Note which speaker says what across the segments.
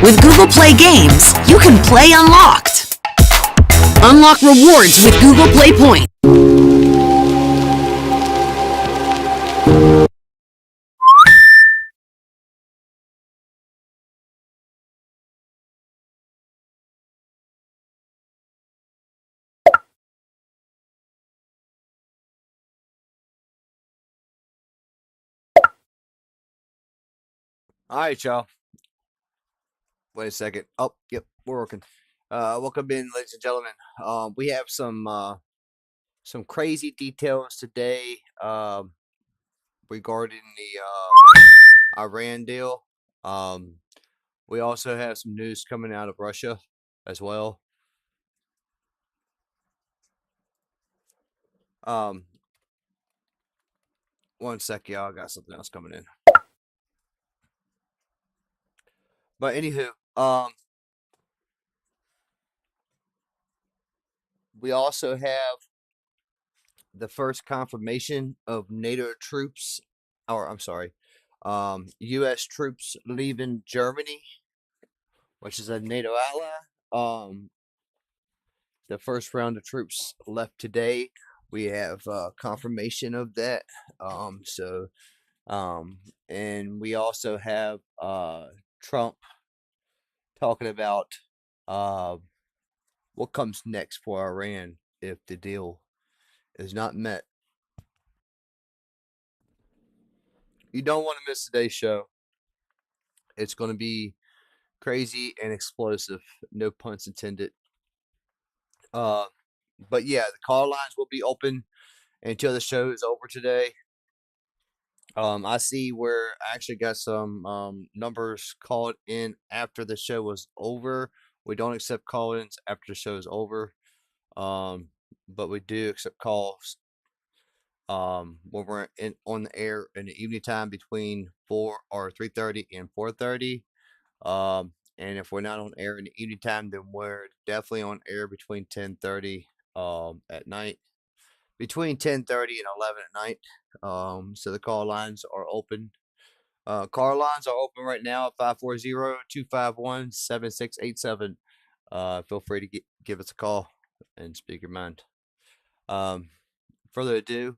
Speaker 1: With Google Play Games, you can play unlocked. Unlock rewards with Google Play Points.
Speaker 2: All right, y'all. Wait a second. Oh, yep, we're working. Welcome in, ladies and gentlemen. We have some crazy details today regarding the Iran deal. We also have some news coming out of Russia as well. One sec, y'all. I got something else coming in. But anywho, we also have the first confirmation of NATO troops, or I'm sorry, U.S. troops leaving Germany, which is a NATO ally. The first round of troops left today. We have confirmation of that. And we also have Trump talking about what comes next for Iran if the deal is not met. You don't want to miss today's show. It's going to be crazy and explosive. No puns intended. But yeah, the call lines will be open until the show is over today. I see where I actually got some numbers called in after the show was over. We don't accept call-ins after the show is over, but we do accept calls when we're on the air in the evening time between 3:30 and 4:30. And if we're not on air in the evening time, then we're definitely on air between 10:30 at night. Between 10:30 and 11 at night. So the call lines are open. Call lines are open right now at 540-251-7687. Feel free to give us a call and speak your mind. Further ado,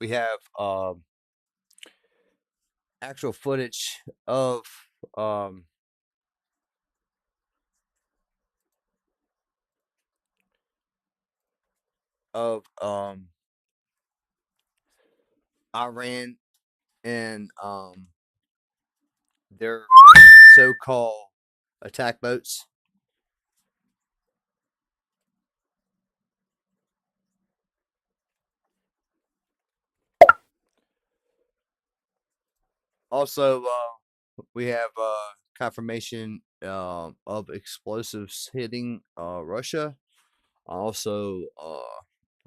Speaker 2: we have actual footage of Iran and their so-called attack boats. Also, we have confirmation of explosives hitting Russia. Also,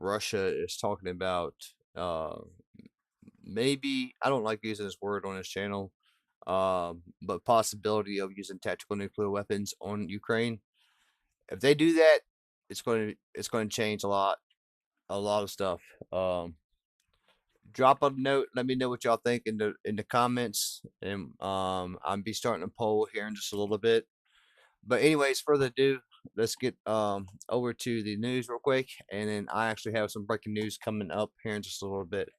Speaker 2: Russia is talking about maybe, I don't like using this word on this channel, but possibility of using tactical nuclear weapons on Ukraine. If they do that, it's going to change a lot of stuff. Drop a note. Let me know what y'all think in the comments, and I'll be starting a poll here in just a little bit. But anyways, further ado, let's get over to the news real quick, and then I actually have some breaking news coming up here in just a little bit.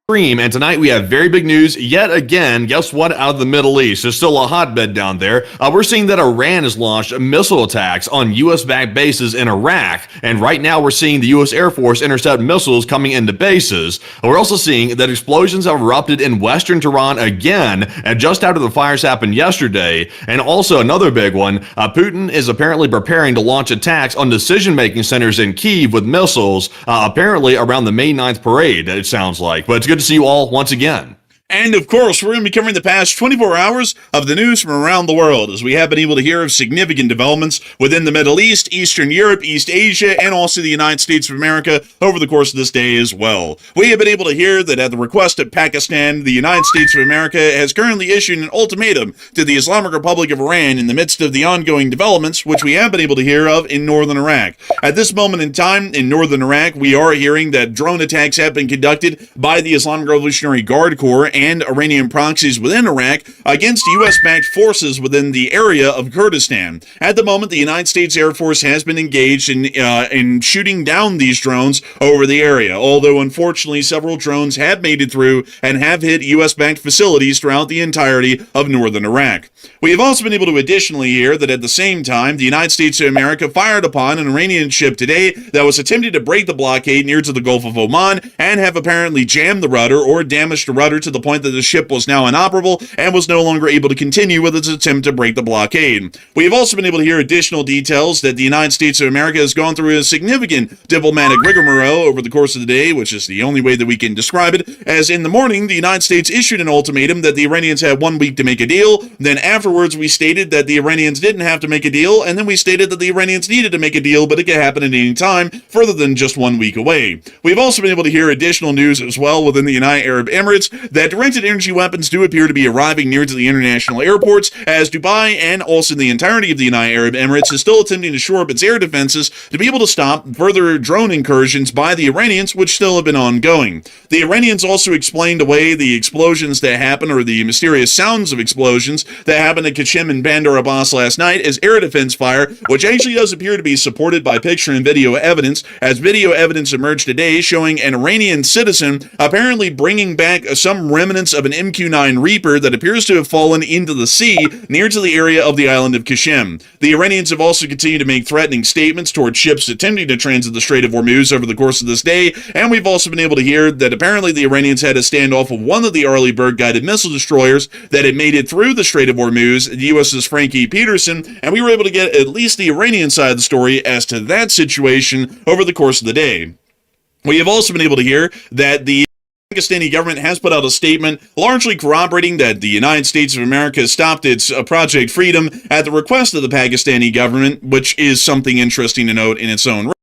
Speaker 3: And tonight we have very big news yet again. Guess what? Out of the Middle East. There's still a hotbed down there. We're seeing that Iran has launched missile attacks on US-backed bases in Iraq. And right now we're seeing the US Air Force intercept missiles coming into bases. We're also seeing that explosions have erupted in Western Tehran again, and just after the fires happened yesterday. And also another big one, Putin is apparently preparing to launch attacks on decision-making centers in Kyiv with missiles, apparently around the May 9th parade, it sounds like. But it's good to see you all once again.
Speaker 4: And of course, we're going to be covering the past 24 hours of the news from around the world, as we have been able to hear of significant developments within the Middle East, Eastern Europe, East Asia, and also the United States of America over the course of this day as well. We have been able to hear that at the request of Pakistan, the United States of America has currently issued an ultimatum to the Islamic Republic of Iran in the midst of the ongoing developments, which we have been able to hear of in northern Iraq. At this moment in time, in northern Iraq, we are hearing that drone attacks have been conducted by the Islamic Revolutionary Guard Corps and Iranian proxies within Iraq against U.S.-backed forces within the area of Kurdistan. At the moment, the United States Air Force has been engaged in shooting down these drones over the area, although unfortunately several drones have made it through and have hit U.S.-backed facilities throughout the entirety of northern Iraq. We have also been able to additionally hear that at the same time, the United States of America fired upon an Iranian ship today that was attempting to break the blockade near to the Gulf of Oman and have apparently jammed the rudder or damaged the rudder to the point that the ship was now inoperable and was no longer able to continue with its attempt to break the blockade. We have also been able to hear additional details that the United States of America has gone through a significant diplomatic rigmarole over the course of the day, which is the only way that we can describe it, as in the morning, the United States issued an ultimatum that the Iranians had 1 week to make a deal. Then afterwards, we stated that the Iranians didn't have to make a deal, and then we stated that the Iranians needed to make a deal, but it could happen at any time, further than just 1 week away. We've also been able to hear additional news as well within the United Arab Emirates that directed energy weapons do appear to be arriving near to the international airports, as Dubai and also the entirety of the United Arab Emirates is still attempting to shore up its air defenses to be able to stop further drone incursions by the Iranians, which still have been ongoing. The Iranians also explained away the explosions that happened, or the mysterious sounds of explosions that happened at Qeshm and Bandar Abbas last night, as air defense fire, which actually does appear to be supported by picture and video evidence, as video evidence emerged today showing an Iranian citizen apparently bringing back some remnants of an MQ-9 Reaper that appears to have fallen into the sea near to the area of the island of Qeshm. The Iranians have also continued to make threatening statements towards ships attempting to transit the Strait of Hormuz over the course of this day, and we've also been able to hear that apparently the Iranians had a standoff with one of the Arleigh Burke guided missile destroyers that had made it through the Strait of Hormuz, the USS Frankie Peterson, and we were able to get at least the Iranian side of the story as to that situation over the course of the day. We have also been able to hear that the Pakistani government has put out a statement largely corroborating that the United States of America stopped its Project Freedom at the request of the Pakistani government, which is something interesting to note in its own right.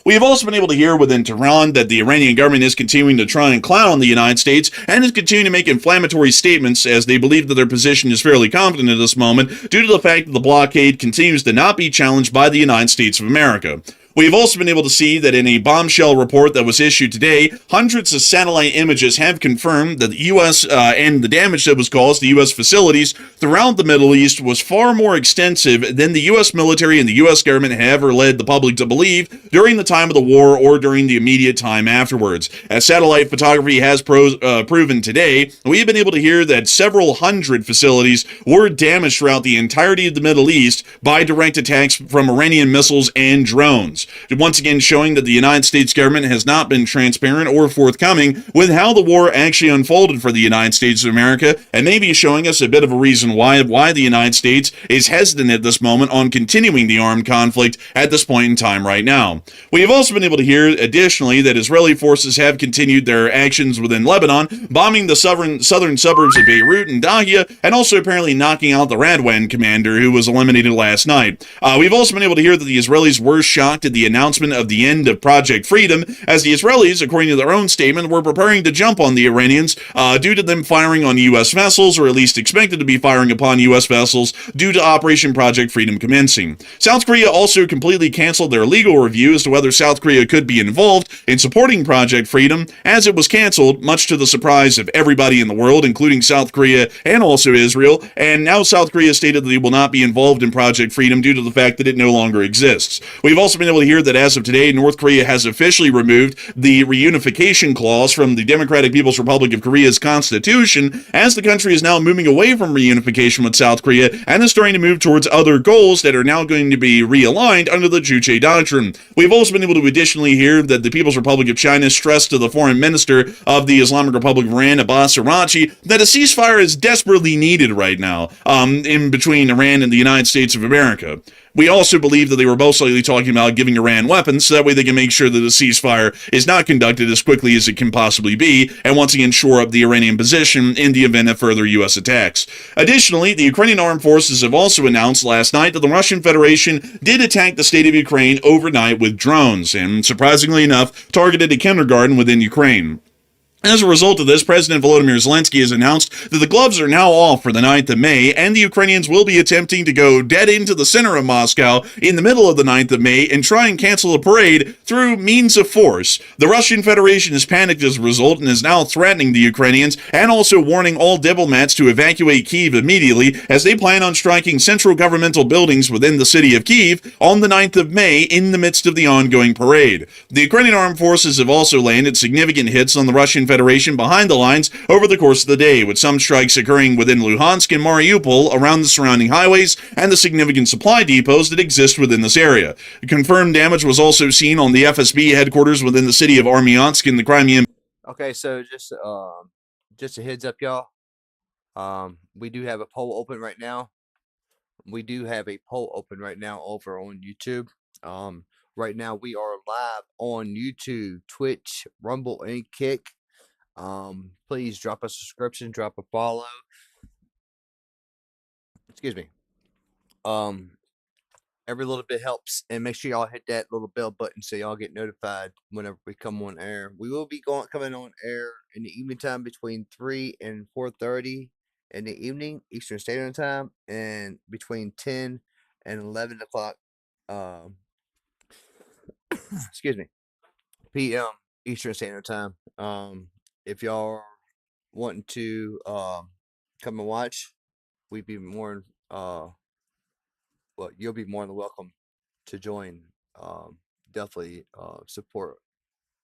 Speaker 4: We have also been able to hear within Tehran that the Iranian government is continuing to try and clown the United States and is continuing to make inflammatory statements as they believe that their position is fairly confident at this moment due to the fact that the blockade continues to not be challenged by the United States of America. We've also been able to see that in a bombshell report that was issued today, hundreds of satellite images have confirmed that the U.S. And the damage that was caused to U.S. facilities throughout the Middle East was far more extensive than the U.S. military and the U.S. government have ever led the public to believe during the time of the war or during the immediate time afterwards. As satellite photography has proven today, we've been able to hear that several hundred facilities were damaged throughout the entirety of the Middle East by direct attacks from Iranian missiles and drones. Once again showing that the United States government has not been transparent or forthcoming with how the war actually unfolded for the United States of America, and maybe showing us a bit of a reason why the United States is hesitant at this moment on continuing the armed conflict at this point in time right now. We have also been able to hear additionally that Israeli forces have continued their actions within Lebanon, bombing the southern suburbs of Beirut and Dahia, and also apparently knocking out the Radwan commander who was eliminated last night. We've also been able to hear that the Israelis were shocked at the announcement of the end of Project Freedom, as the Israelis, according to their own statement, were preparing to jump on the Iranians due to them firing on U.S. vessels, or at least expected to be firing upon U.S. vessels due to Operation Project Freedom commencing. South Korea also completely canceled their legal review as to whether South Korea could be involved in supporting Project Freedom, as it was canceled, much to the surprise of everybody in the world, including South Korea and also Israel, and now South Korea stated that they will not be involved in Project Freedom due to the fact that it no longer exists. We've also been able to hear that as of today, North Korea has officially removed the reunification clause from the Democratic People's Republic of Korea's constitution, as the country is now moving away from reunification with South Korea and is starting to move towards other goals that are now going to be realigned under the Juche Doctrine. We've also been able to additionally hear that the People's Republic of China stressed to the foreign minister of the Islamic Republic of Iran, Abbas Araghchi, that a ceasefire is desperately needed right now in between Iran and the United States of America. We also believe that they were most likely talking about giving Iran weapons, so that way they can make sure that the ceasefire is not conducted as quickly as it can possibly be, and once again shore up the Iranian position in the event of further U.S. attacks. Additionally, the Ukrainian armed forces have also announced last night that the Russian Federation did attack the state of Ukraine overnight with drones, and surprisingly enough, targeted a kindergarten within Ukraine. As a result of this, President Volodymyr Zelensky has announced that the gloves are now off for the 9th of May, and the Ukrainians will be attempting to go dead into the center of Moscow in the middle of the 9th of May and try and cancel the parade through means of force. The Russian Federation has panicked as a result and is now threatening the Ukrainians and also warning all diplomats to evacuate Kyiv immediately, as they plan on striking central governmental buildings within the city of Kyiv on the 9th of May in the midst of the ongoing parade. The Ukrainian armed forces have also landed significant hits on the Russian Federation behind the lines over the course of the day, with some strikes occurring within Luhansk and Mariupol, around the surrounding highways, and the significant supply depots that exist within this area. Confirmed damage was also seen on the FSB headquarters within the city of Armyansk in the Crimean.
Speaker 2: Okay, so just a heads up, y'all. We do have a poll open right now. Over on YouTube. Right now we are live on YouTube, Twitch, Rumble, and Kick. Please drop a subscription, drop a follow. Excuse me. Every little bit helps, and make sure y'all hit that little bell button so y'all get notified whenever we come on air. We will be coming on air in the evening time between 3 and 4:30 in the evening Eastern Standard Time, and between 10 and 11 o'clock excuse me, p.m. Eastern Standard Time. If y'all are wanting to come and watch, we'd be more you'll be more than welcome to join. Definitely support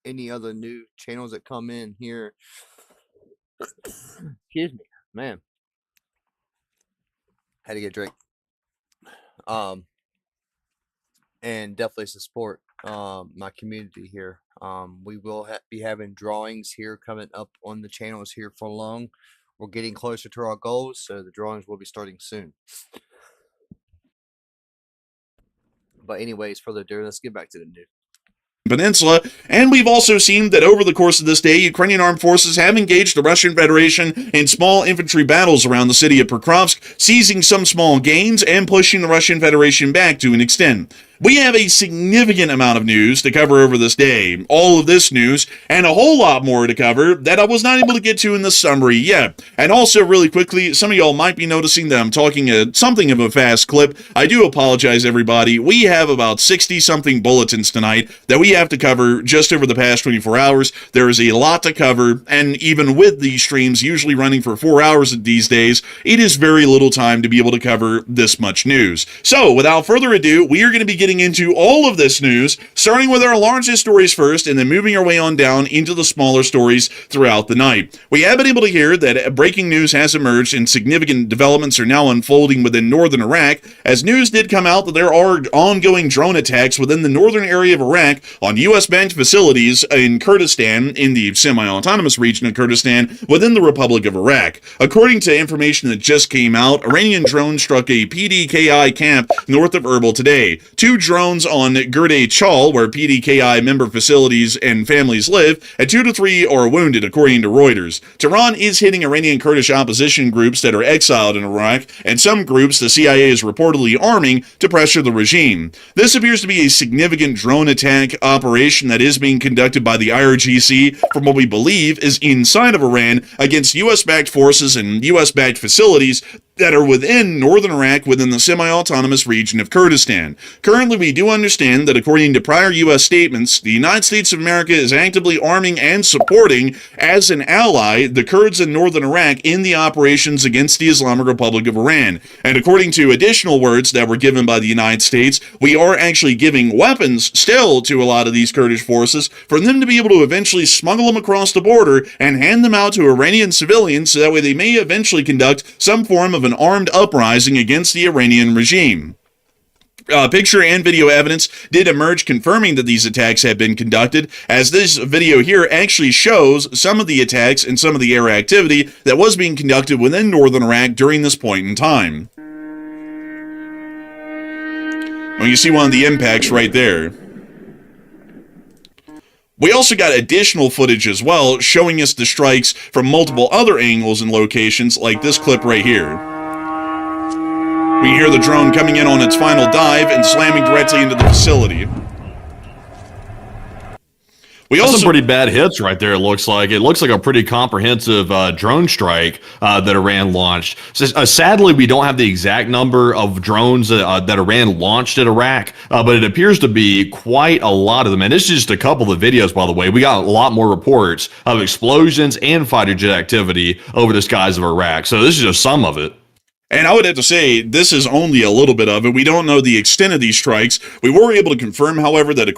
Speaker 2: any other new channels that come in here. Excuse me, man. Had to get a drink. And definitely support my community here. We will be having drawings here coming up on the channels here for long. We're getting closer to our goals, so the drawings will be starting soon. But anyways, further ado, let's get back to the news.
Speaker 4: Peninsula, and we've also seen that over the course of this day, Ukrainian armed forces have engaged the Russian Federation in small infantry battles around the city of Pokrovsk, seizing some small gains and pushing the Russian Federation back to an extent. We have a significant amount of news to cover over this day. All of this news and a whole lot more to cover that I was not able to get to in the summary yet. And also, really quickly, some of y'all might be noticing that I'm talking something of a fast clip. I do apologize, everybody. We have about 60-something bulletins tonight that we have to cover just over the past 24 hours. There is a lot to cover, and even with these streams usually running for 4 hours these days, it is very little time to be able to cover this much news. So, without further ado, we are going to be getting into all of this news, starting with our largest stories first, and then moving our way on down into the smaller stories throughout the night. We have been able to hear that breaking news has emerged and significant developments are now unfolding within northern Iraq, as news did come out that there are ongoing drone attacks within the northern area of Iraq on US-backed facilities in Kurdistan, in the semi-autonomous region of Kurdistan, within the Republic of Iraq. According to information that just came out, Iranian drones struck a PDKI camp north of Erbil today. 2 drones on Gurde Chal, where PDKI member facilities and families live, and 2 to 3 are wounded, according to Reuters. Tehran is hitting Iranian Kurdish opposition groups that are exiled in Iraq, and some groups the CIA is reportedly arming to pressure the regime. This appears to be a significant drone attack operation that is being conducted by the IRGC, from what we believe is inside of Iran, against US-backed forces and US-backed facilities that are within northern Iraq, within the semi-autonomous region of Kurdistan. Currently, we do understand that according to prior U.S. statements, the United States of America is actively arming and supporting, as an ally, the Kurds in northern Iraq in the operations against the Islamic Republic of Iran. And according to additional words that were given by the United States, we are actually giving weapons still to a lot of these Kurdish forces for them to be able to eventually smuggle them across the border and hand them out to Iranian civilians, so that way they may eventually conduct some form of an armed uprising against the Iranian regime. Picture and video evidence did emerge confirming that these attacks had been conducted, as this video here actually shows some of the attacks and some of the air activity that was being conducted within northern Iraq during this point in time. Well, you see one of the impacts right there. We also got additional footage as well, showing us the strikes from multiple other angles and locations, like this clip right here. We hear the drone coming in on its final dive and slamming directly into the facility.
Speaker 3: That's some pretty bad hits right there. It looks like a pretty comprehensive drone strike that Iran launched. So, sadly, we don't have the exact number of drones that Iran launched at Iraq, but it appears to be quite a lot of them. And this is just a couple of the videos, by the way. We got a lot more reports of explosions and fighter jet activity over the skies of Iraq. So this is just some of it.
Speaker 4: And I would have to say, this is only a little bit of it. We don't know the extent of these strikes. We were able to confirm, however, that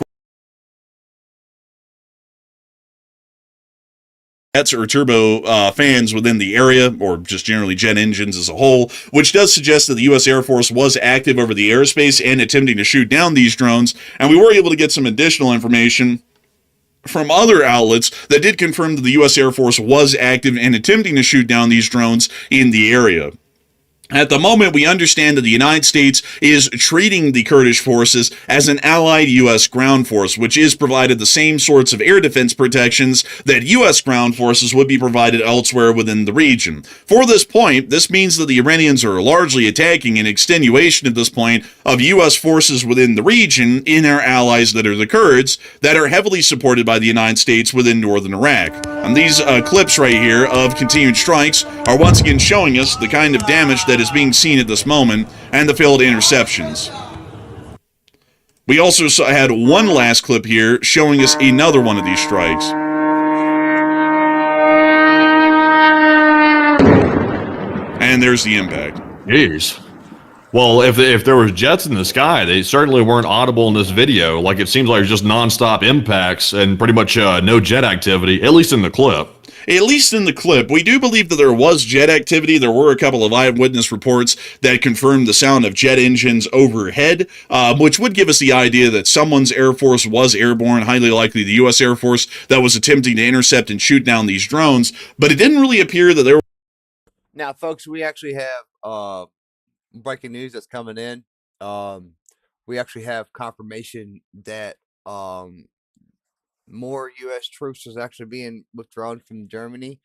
Speaker 4: jets or turbo fans within the area, or just generally jet engines as a whole, which does suggest that the U.S. Air Force was active over the airspace and attempting to shoot down these drones. And we were able to get some additional information from other outlets that did confirm that the U.S. Air Force was active and attempting to shoot down these drones in the area. At the moment, we understand that the United States is treating the Kurdish forces as an allied U.S. ground force, which is provided the same sorts of air defense protections that U.S. ground forces would be provided elsewhere within the region. For this point, this means that the Iranians are largely attacking in extenuation at this point of U.S. forces within the region in our allies that are the Kurds, that are heavily supported by the United States within northern Iraq. And these clips right here of continued strikes are once again showing us the kind of damage that is being seen at this moment and the failed interceptions. We also had one last clip here showing us another one of these strikes. And there's the impact.
Speaker 3: Jeez. Well, if there was jets in the sky, they certainly weren't audible in this video. Like, it seems like it's just nonstop impacts and pretty much no jet activity, at least in the clip.
Speaker 4: At least in the clip. We do believe that there was jet activity. There were a couple of eyewitness reports that confirmed the sound of jet engines overhead, which would give us the idea that someone's Air Force was airborne, highly likely the U.S. Air Force, that was attempting to intercept and shoot down these drones. But it didn't really appear that there were...
Speaker 2: Now, folks, we actually have breaking news that's coming in. We actually have confirmation that more U.S. troops is actually being withdrawn from Germany.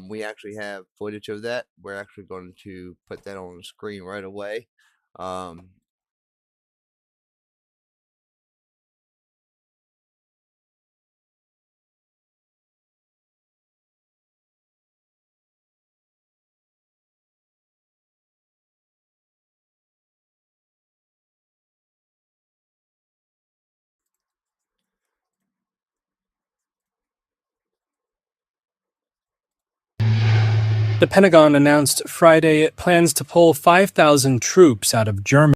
Speaker 2: We actually have footage of that. We're actually going to put that on the screen right away.
Speaker 5: The Pentagon announced Friday it plans to pull 5,000 troops out of Germany.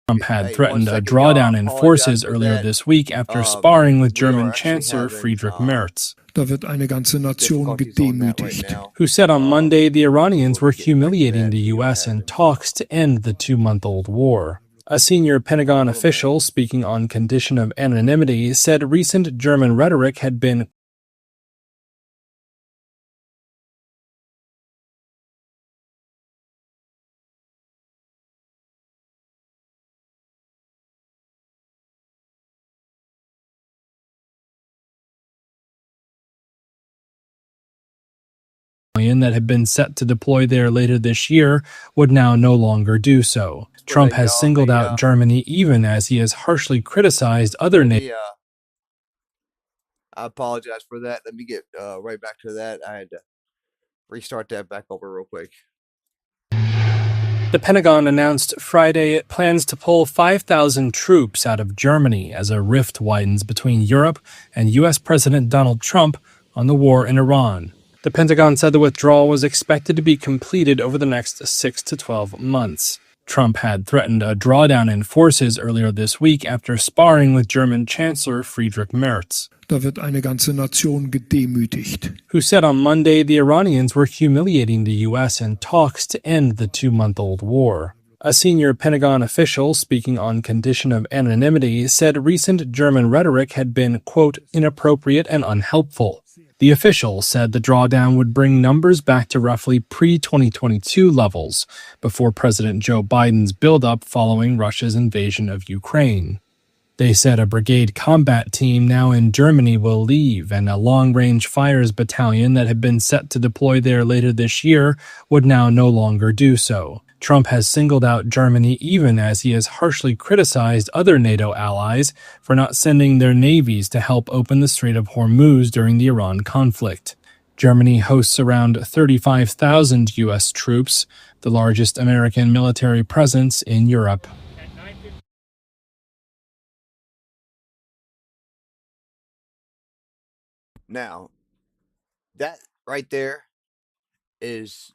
Speaker 5: Trump had threatened a drawdown in forces earlier this week after sparring with German Chancellor Friedrich Merz.
Speaker 6: Da wird eine ganze Nation gedemütigt.
Speaker 5: Who said on Monday the Iranians were humiliating the U.S. in talks to end the 2-month-old war. A senior Pentagon official speaking on condition of anonymity said recent German rhetoric had been that had been set to deploy there later this year would now no longer do so. Trump has singled out Germany even as he has harshly criticized other nations.
Speaker 2: I apologize for that. Let me get right back to that. I had to restart that back over real quick.
Speaker 5: The Pentagon announced Friday it plans to pull 5,000 troops out of Germany as a rift widens between Europe and U.S. President Donald Trump on the war in Iran. The Pentagon said the withdrawal was expected to be completed over the next 6 to 12 months. Trump had threatened a drawdown in forces earlier this week after sparring with German Chancellor Friedrich Merz.
Speaker 6: Da wird eine ganze Nation gedemütigt.
Speaker 5: Who said on Monday the Iranians were humiliating the U.S. in talks to end the 2-month-old war. A senior Pentagon official speaking on condition of anonymity said recent German rhetoric had been, quote, inappropriate and unhelpful. The official said the drawdown would bring numbers back to roughly pre-2022 levels before President Joe Biden's buildup following Russia's invasion of Ukraine. They said a brigade combat team now in Germany will leave, and a long-range fires battalion that had been set to deploy there later this year would now no longer do so. Trump has singled out Germany even as he has harshly criticized other NATO allies for not sending their navies to help open the Strait of Hormuz during the Iran conflict. Germany hosts around 35,000 U.S. troops, the largest American military presence in Europe.
Speaker 2: Now, that right there is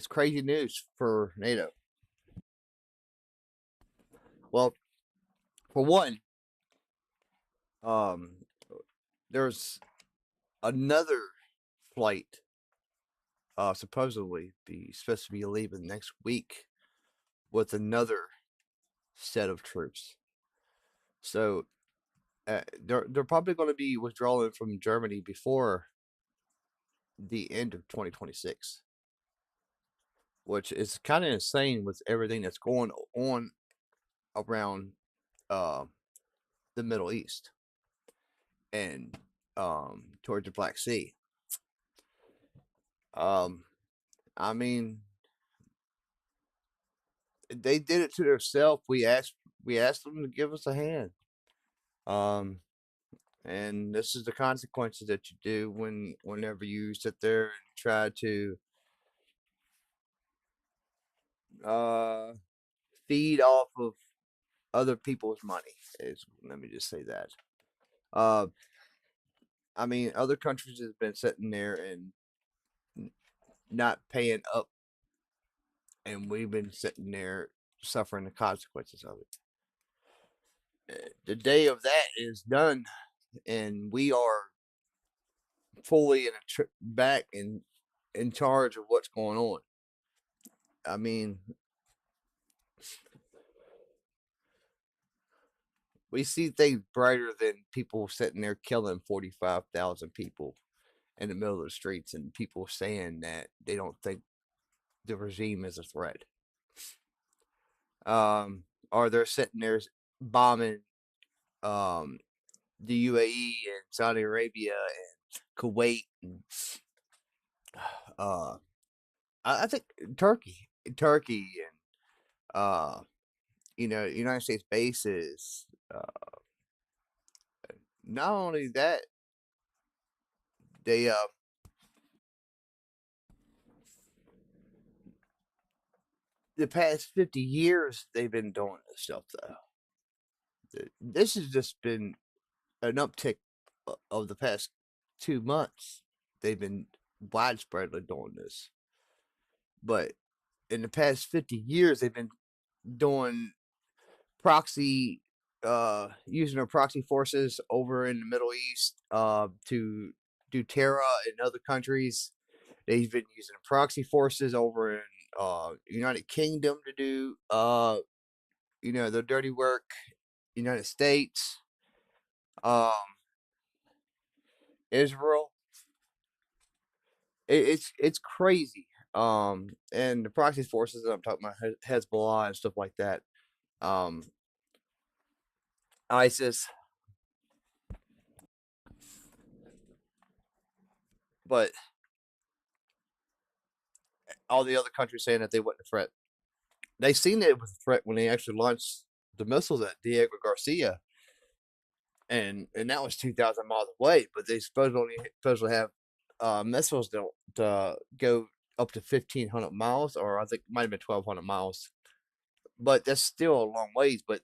Speaker 2: crazy news for NATO. Well, for one, there's another flight supposedly supposed to be leaving next week with another set of troops. So they're probably going to be withdrawing from Germany before the end of 2026, which is kind of insane with everything that's going on around the Middle East and towards the Black Sea. I mean, they did it to themselves. We asked them to give us a hand. And this is the consequences that you do whenever you sit there and try to feed off of other people's money. Let me just say that. I mean, other countries have been sitting there and not paying up, and we've been sitting there suffering the consequences of it. The day of that is done, and we are fully back in charge of what's going on. I mean, we see things brighter than people sitting there killing 45,000 people in the middle of the streets and people saying that they don't think the regime is a threat. Or they're sitting there bombing the UAE and Saudi Arabia and Kuwait and I think Turkey and United States bases. Not only that, they the past 50 years they've been doing this stuff though. This has just been an uptick of the past 2 months. They've been widespreadly doing this, but in the past 50 years they've been doing proxy using their proxy forces over in the Middle East to do terror in other countries. They've been using proxy forces over in United Kingdom to do the dirty work. United States, Israel. It's crazy. And the proxy forces that I'm talking about, Hezbollah and stuff like that. ISIS. But all the other countries saying that they wasn't a threat. They seen it was a threat when they actually launched the missiles at Diego Garcia, and that was 2,000 miles away. But they supposedly have missiles that go up to 1,500 miles, or I think it might have been 1,200 miles. But that's still a long ways. But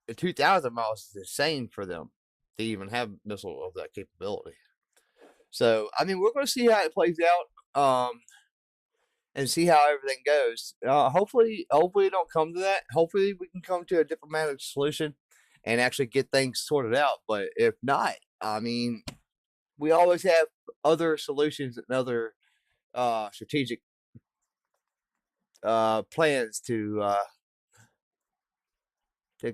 Speaker 2: the 2,000 miles is insane for them to even have missiles of that capability. So I mean, we're going to see how it plays out. And see how everything goes. Hopefully it don't come to that. Hopefully we can come to a diplomatic solution and actually get things sorted out. But if not, I mean, we always have other solutions and other strategic plans to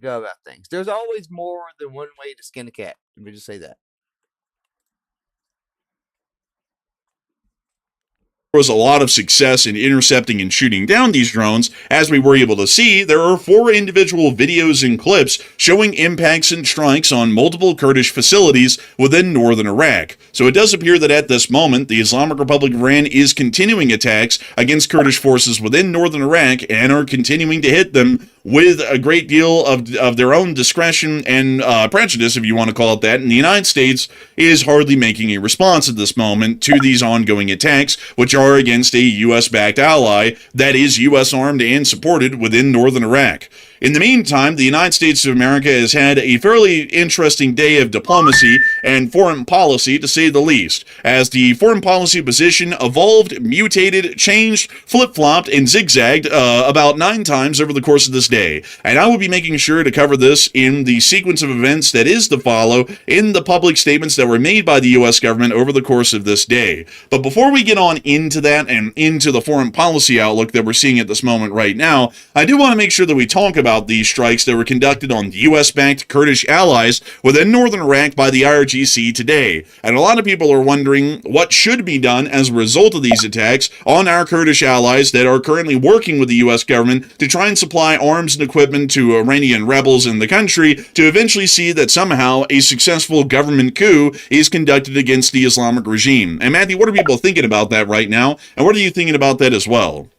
Speaker 2: go about things. There's always more than one way to skin a cat. Let me just say that.
Speaker 4: was a lot of success in intercepting and shooting down these drones. As we were able to see, there are 4 individual videos and clips showing impacts and strikes on multiple Kurdish facilities within northern Iraq. So it does appear that at this moment, the Islamic Republic of Iran is continuing attacks against Kurdish forces within northern Iraq and are continuing to hit them with a great deal of their own discretion and prejudice, if you want to call it that. And the United States is hardly making a response at this moment to these ongoing attacks, which are against a U.S.-backed ally that is U.S.-armed and supported within northern Iraq. In the meantime, the United States of America has had a fairly interesting day of diplomacy and foreign policy, to say the least, as the foreign policy position evolved, mutated, changed, flip-flopped, and zigzagged about 9 times over the course of this day. And I will be making sure to cover this in the sequence of events that is to follow in the public statements that were made by the U.S. government over the course of this day. But before we get on into that and into the foreign policy outlook that we're seeing at this moment right now, I do want to make sure that we talk about these strikes that were conducted on U.S.-backed Kurdish allies within northern Iraq by the IRGC today. And a lot of people are wondering what should be done as a result of these attacks on our Kurdish allies that are currently working with the U.S. government to try and supply arms and equipment to Iranian rebels in the country to eventually see that somehow a successful government coup is conducted against the Islamic regime. And Matthew, what are people thinking about that right now? And what are you thinking about that as well?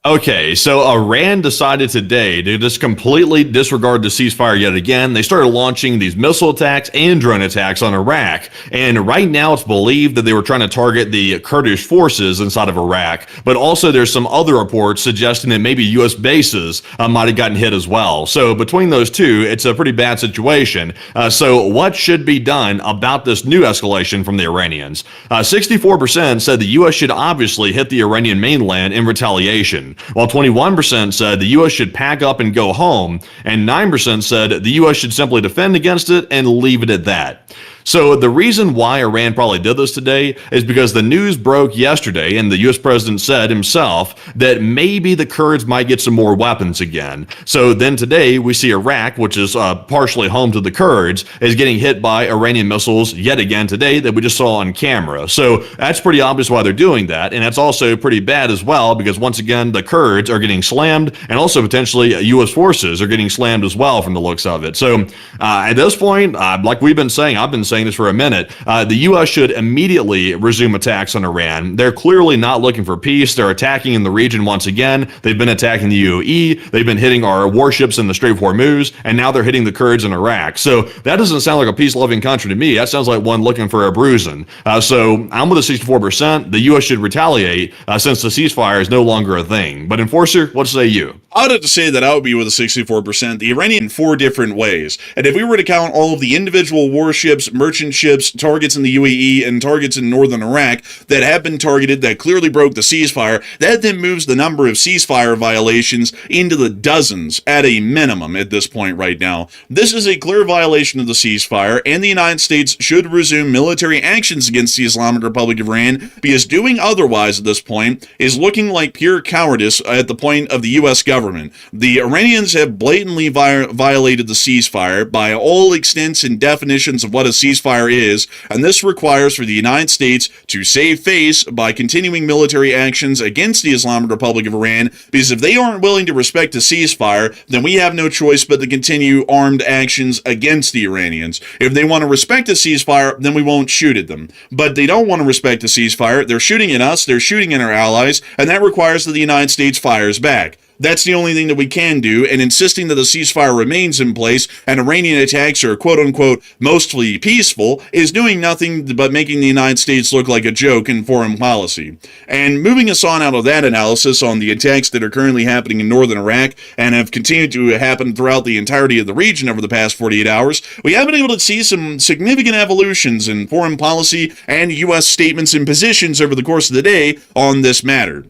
Speaker 3: Okay, so Iran decided today to just completely disregard the ceasefire yet again. They started launching these missile attacks and drone attacks on Iraq. And right now it's believed that they were trying to target the Kurdish forces inside of Iraq. But also there's some other reports suggesting that maybe U.S. bases might have gotten hit as well. So between those two, it's a pretty bad situation. So what should be done about this new escalation from the Iranians? 64% said the U.S. should obviously hit the Iranian mainland in retaliation, while 21% said the U.S. should pack up and go home, and 9% said the U.S. should simply defend against it and leave it at that. So the reason why Iran probably did this today is because the news broke yesterday, and the U.S. president said himself that maybe the Kurds might get some more weapons again. So then today we see Iraq, which is partially home to the Kurds, is getting hit by Iranian missiles yet again today that we just saw on camera. So that's pretty obvious why they're doing that, and that's also pretty bad as well because once again the Kurds are getting slammed, and also potentially U.S. forces are getting slammed as well from the looks of it. So at this point, like we've been saying, I've been saying this for a minute, the U.S. should immediately resume attacks on Iran. They're clearly not looking for peace. They're attacking in the region once again. They've been attacking the UAE. They've been hitting our warships in the Strait of Hormuz, and now they're hitting the Kurds in Iraq. So that doesn't sound like a peace-loving country to me. That sounds like one looking for a bruising. So I'm with the 64%. The U.S. should retaliate since the ceasefire is no longer a thing. But Enforcer, what say you?
Speaker 4: I would have to say that I would be with the 64%. The Iranian in 4 different ways. And if we were to count all of the individual warships, merchant ships, targets in the UAE, and targets in northern Iraq that have been targeted that clearly broke the ceasefire, that then moves the number of ceasefire violations into the dozens at a minimum at this point right now. This is a clear violation of the ceasefire, and the United States should resume military actions against the Islamic Republic of Iran, because doing otherwise at this point is looking like pure cowardice at the point of the U.S. government. The Iranians have blatantly violated the ceasefire by all extents and definitions of what a ceasefire is, and this requires for the United States to save face by continuing military actions against the Islamic Republic of Iran, because if they aren't willing to respect a ceasefire, then we have no choice but to continue armed actions against the Iranians. If they want to respect a ceasefire, then we won't shoot at them. But they don't want to respect a ceasefire. They're shooting at us, they're shooting at our allies, and that requires that the United States fires back. That's the only thing that we can do, and insisting that the ceasefire remains in place and Iranian attacks are quote-unquote mostly peaceful is doing nothing but making the United States look like a joke in foreign policy. And moving us on out of that analysis on the attacks that are currently happening in northern Iraq and have continued to happen throughout the entirety of the region over the past 48 hours, we have been able to see some significant evolutions in foreign policy and U.S. statements and positions over the course of the day on this matter.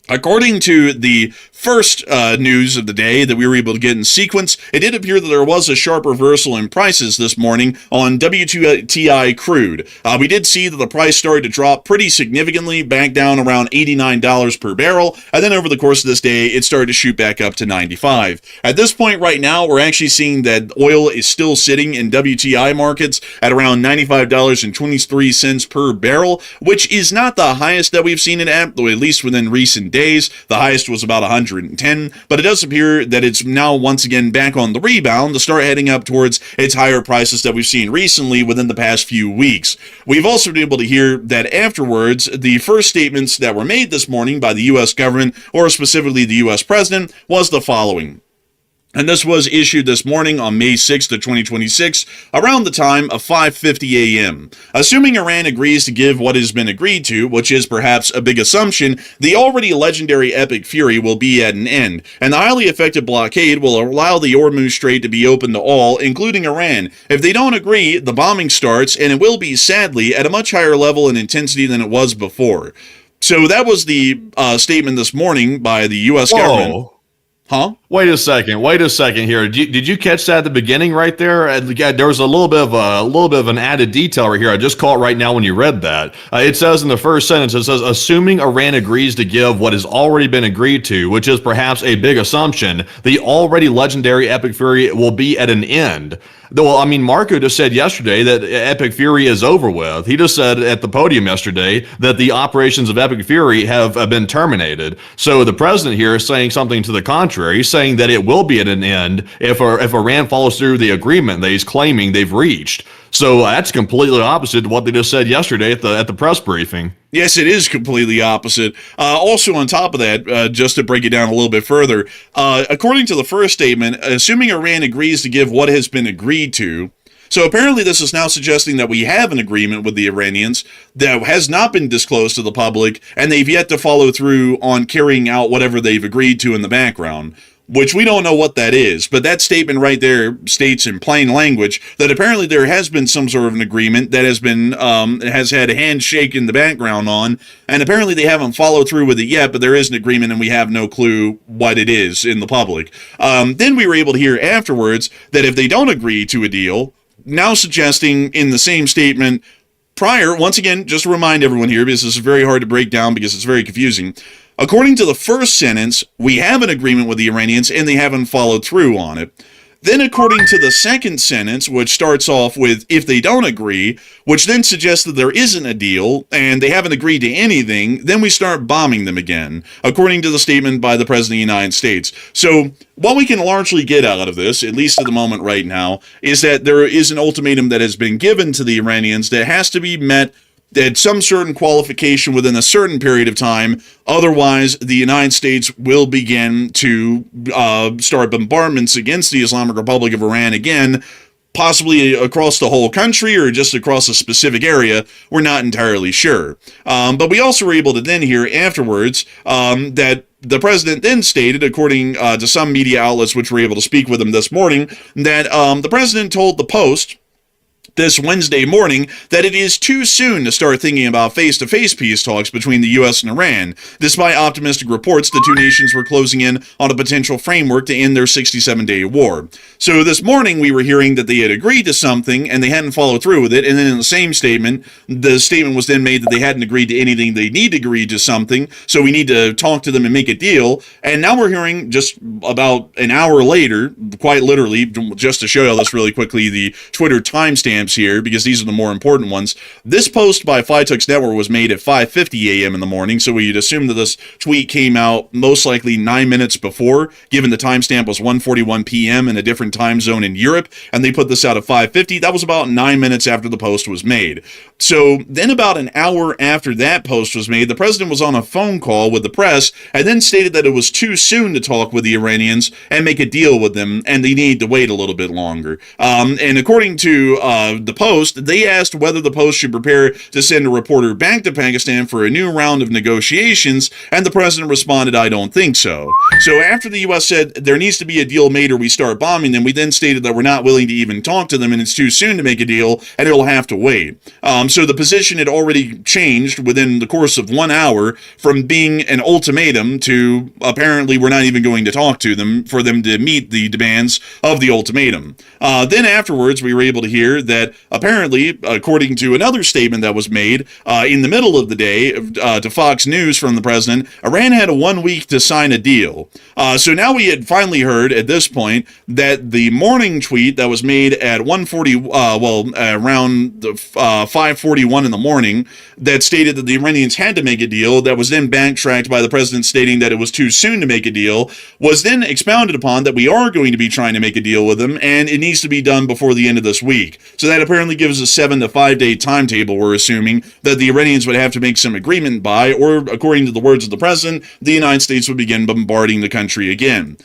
Speaker 4: According to the first news of the day that we were able to get in sequence, it did appear that there was a sharp reversal in prices this morning on WTI crude. We did see that the price started to drop pretty significantly, back down around $89 per barrel, and then over the course of this day, it started to shoot back up to $95. At this point right now, we're actually seeing that oil is still sitting in WTI markets at around $95.23 per barrel, which is not the highest that we've seen it at least within recent days. The highest was about 110, but it does appear that it's now once again back on the rebound to start heading up towards its higher prices that we've seen recently within the past few weeks. We've also been able to hear that afterwards, the first statements that were made this morning by the U.S. government, or specifically the U.S. president, was the following. And this was issued this morning on May 6th of 2026, around the time of 5:50 a.m. Assuming Iran agrees to give what has been agreed to, which is perhaps a big assumption, the already legendary Epic Fury will be at an end, and the highly effective blockade will allow the Hormuz Strait to be open to all, including Iran. If they don't agree, the bombing starts, and it will be, sadly, at a much higher level and intensity than it was before. So that was the statement this morning by the U.S. government. Huh?
Speaker 3: Wait a second here. Did you catch that at the beginning right there? There was a little bit of an added detail right here. I just caught it right now when you read that. It says in the first sentence, it says, assuming Iran agrees to give what has already been agreed to, which is perhaps a big assumption, the already legendary Epic Fury will be at an end. Well, I mean, Marco just said yesterday that Epic Fury is over with. He just said at the podium yesterday that the operations of Epic Fury have been terminated. So the president here is saying something to the contrary. He's saying that it will be at an end if Iran follows through the agreement that he's claiming they've reached. So that's completely opposite to what they just said yesterday at the press briefing.
Speaker 4: Yes, it is completely opposite. Also, on top of that, just to break it down a little bit further, according to the first statement, assuming Iran agrees to give what has been agreed to, so apparently this is now suggesting that we have an agreement with the Iranians that has not been disclosed to the public, and they've yet to follow through on carrying out whatever they've agreed to in the background, which we don't know what that is. But that statement right there states in plain language that apparently there has been some sort of an agreement that has been has had a handshake in the background on, and apparently they haven't followed through with it yet, but there is an agreement and we have no clue what it is in the public. Then we were able to hear afterwards that if they don't agree to a deal, now suggesting in the same statement prior, once again, just to remind everyone here, because this is very hard to break down because it's very confusing. According to the first sentence, we have an agreement with the Iranians and they haven't followed through on it. Then according to the second sentence, which starts off with if they don't agree, which then suggests that there isn't a deal and they haven't agreed to anything, then we start bombing them again, according to the statement by the President of the United States. So what we can largely get out of this, at least at the moment right now, is that there is an ultimatum that has been given to the Iranians that has to be met at some certain qualification within a certain period of time. Otherwise, the United States will begin to start bombardments against the Islamic Republic of Iran again, possibly across the whole country or just across a specific area. We're not entirely sure. But we also were able to then hear afterwards that the president then stated, according to some media outlets which were able to speak with him this morning, that the president told the Post this Wednesday morning that it is too soon to start thinking about face-to-face peace talks between the U.S. and Iran. Despite optimistic reports, the two nations were closing in on a potential framework to end their 67-day war. So this morning we were hearing that they had agreed to something and they hadn't followed through with it, and then in the same statement, the statement was then made that they hadn't agreed to anything, they need to agree to something, so we need to talk to them and make a deal. And now we're hearing just about an hour later, quite literally, just to show you this really quickly, the Twitter timestamp here, because these are the more important ones. This post by FlyTux Network was made at 5:50 a.m. in the morning, so we'd assume that this tweet came out most likely 9 minutes before, given the timestamp was 1:41 p.m. in a different time zone in Europe, and they put this out at 5:50. That was about 9 minutes after the post was made. So then about an hour after that post was made, the president was on a phone call with the press and then stated that it was too soon to talk with the Iranians and make a deal with them, and they need to wait a little bit longer. And according to the Post, they asked whether the Post should prepare to send a reporter back to Pakistan for a new round of negotiations, and the president responded, "I don't think so." So after the U.S. said there needs to be a deal made or we start bombing them, we then stated that we're not willing to even talk to them and it's too soon to make a deal and it'll have to wait. So the position had already changed within the course of 1 hour from being an ultimatum to apparently we're not even going to talk to them for them to meet the demands of the ultimatum. Then afterwards, we were able to hear that apparently, according to another statement that was made in the middle of the day to Fox News from the president, Iran had 1 week to sign a deal. So now we had finally heard at this point that the morning tweet that was made at 1:40, around 5:41 in the morning, that stated that the Iranians had to make a deal, that was then backtracked by the president stating that it was too soon to make a deal, was then expounded upon that we are going to be trying to make a deal with them, and it needs to be done before the end of this week. So that apparently gives a 7 to 5 day timetable, we're assuming, that the Iranians would have to make some agreement by, or according to the words of the president, the United States would begin bombarding the country again.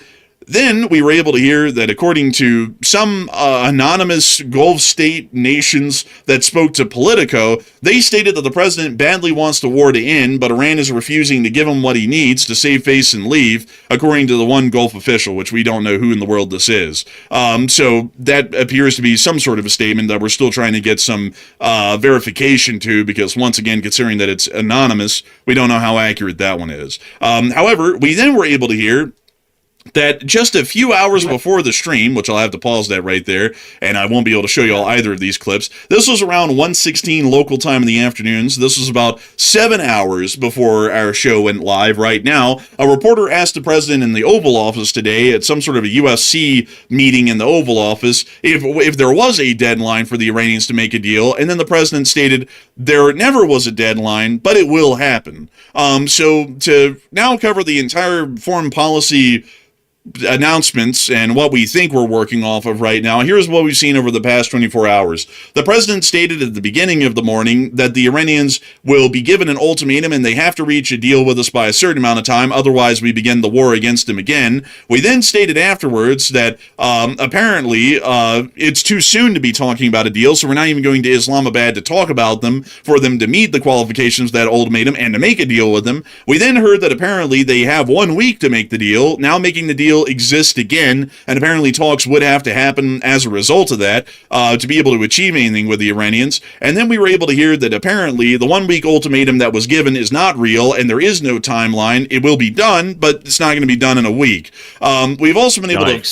Speaker 4: Then we were able to hear that according to some anonymous Gulf state nations that spoke to Politico, they stated that the president badly wants the war to end, but Iran is refusing to give him what he needs to save face and leave, according to the one Gulf official, which we don't know who in the world this is. So that appears to be some sort of a statement that we're still trying to get some verification to, because once again, considering that it's anonymous, we don't know how accurate that one is. However, we then were able to hear that just a few hours before the stream, which I'll have to pause that right there, and I won't be able to show you all either of these clips. This was around 1:16 local time in the afternoons. This was about 7 hours before our show went live right now. A reporter asked the president in the Oval Office today at some sort of a USC meeting in the Oval Office if there was a deadline for the Iranians to make a deal, and then the president stated there never was a deadline, but it will happen. So to now cover the entire foreign policy announcements and what we think we're working off of right now, here's what we've seen over the past 24 hours. The president stated at the beginning of the morning that the Iranians will be given an ultimatum and they have to reach a deal with us by a certain amount of time, otherwise we begin the war against them again. We then stated afterwards that apparently it's too soon to be talking about a deal, so we're not even going to Islamabad to talk about them for them to meet the qualifications of that ultimatum and to make a deal with them. We then heard that apparently they have 1 week to make the deal, now making the deal exist again, and apparently talks would have to happen as a result of that to be able to achieve anything with the Iranians. And then we were able to hear that apparently the 1 week ultimatum that was given is not real and there is no timeline. It will be done, but it's not going to be done in a week. We've also been able to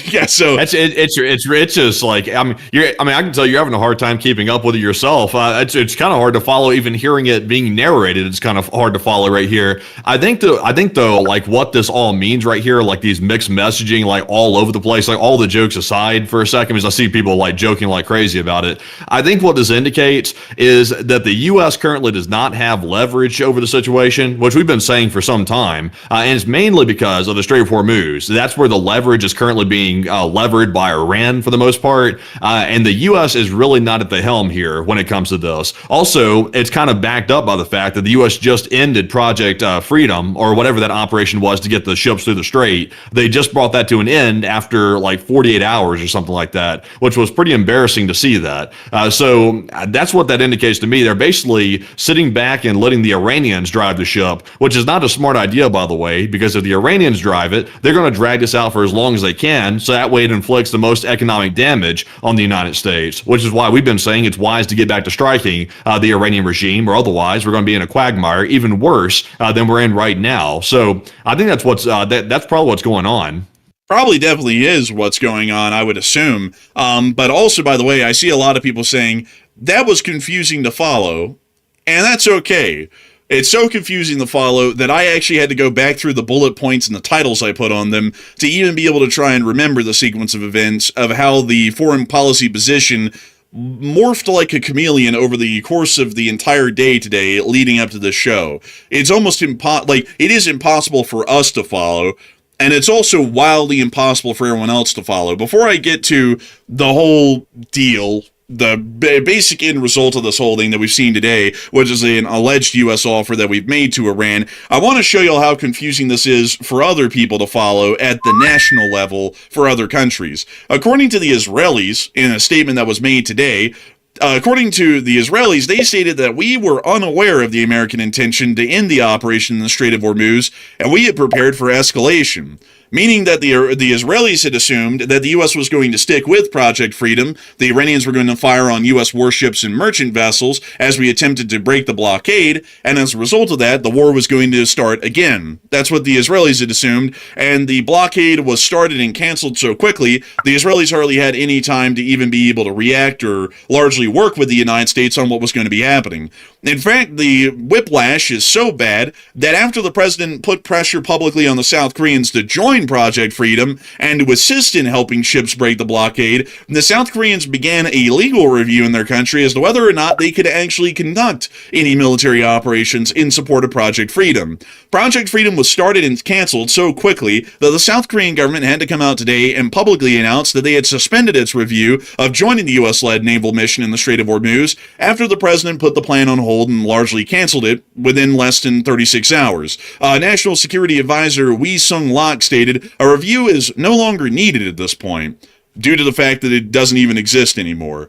Speaker 4: yeah, so it's just like I can tell you're having a hard time keeping up with it yourself. It's kind of hard to follow, even hearing it being narrated. It's kind of hard to follow right here. I think though, like what this all means right here, like these mixed messaging, like all over the place, like all the jokes aside for a second, because I see people like joking like crazy about it. I think what this indicates is that the U.S. currently does not have leverage over the situation, which we've been saying for some time, and it's mainly because of the Strait of Hormuz. That's where the leverage is currently being levered by Iran for the most part, and the U.S. is really not at the helm here when it comes to this. Also, it's kind of backed up by the fact that the U.S. just ended Project Freedom, or whatever that operation was to get the ships through the strait. They just brought that to an end after like 48 hours or something like that, which was pretty embarrassing to see that. So that's what that indicates to me. They're basically sitting back and letting the Iranians drive the ship, which is not a smart idea, by the way, because if the Iranians drive it, they're going to drag this out for as long as they can. So that way it inflicts the most economic damage on the United States, which is why we've been saying it's wise to get back to striking the Iranian regime, or otherwise we're going to be in a quagmire even worse than we're in right now. So I think that's that's probably what's going on. Probably definitely is what's going on, I would assume. But also, by the way, I see a lot of people saying that was confusing to follow, and that's okay. It's so confusing to follow that I actually had to go back through the bullet points and the titles I put on them to even be able to try and remember the sequence of events of how the foreign policy position morphed like a chameleon over the course of the entire day today leading up to the show. It's almost it is impossible for us to follow, and it's also wildly impossible for everyone else to follow. Before I get to the whole deal basic end result of this whole thing that we've seen today, which is an alleged U.S. offer that we've made to Iran. I want to show you all how confusing this is for other people to follow at the national level for other countries. According to the Israelis, in a statement that was made today, according to the Israelis, they stated that we were unaware of the American intention to end the operation in the Strait of Hormuz, and we had prepared for escalation. Meaning that the Israelis had assumed that the U.S. was going to stick with Project Freedom, the Iranians were going to fire on U.S. warships and merchant vessels as we attempted to break the blockade, and as a result of that, the war was going to start again. That's what the Israelis had assumed, and the blockade was started and canceled so quickly, the Israelis hardly had any time to even be able to react or largely work with the United States on what was going to be happening. In fact, the whiplash is so bad that after the president put pressure publicly on the South Koreans to join Project Freedom and to assist in helping ships break the blockade, the South Koreans began a legal review in their country as to whether or not they could actually conduct any military operations in support of Project Freedom. Project Freedom was started and canceled so quickly that the South Korean government had to come out today and publicly announce that they had suspended its review of joining the U.S.-led naval mission in the Strait of Hormuz after the president put the plan on hold and largely canceled it within less than 36 hours. National Security Advisor Wee Sung-lak stated, "A review is no longer needed at this point due to the fact that it doesn't even exist anymore."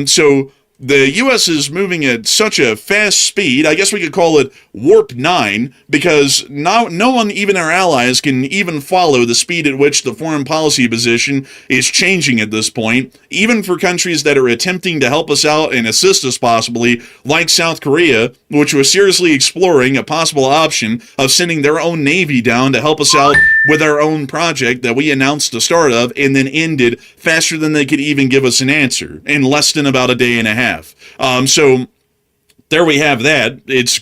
Speaker 4: So the U.S. is moving at such a fast speed, I guess we could call it Warp 9, because no one, even our allies, can even follow the speed at which the foreign policy position is changing at this point, even for countries that are attempting to help us out and assist us possibly, like South Korea, which was seriously exploring a possible option of sending their own navy down to help us out with our own project that we announced the start of and then ended faster than they could even give us an answer, in less than about a day and a half. So there we have that. It's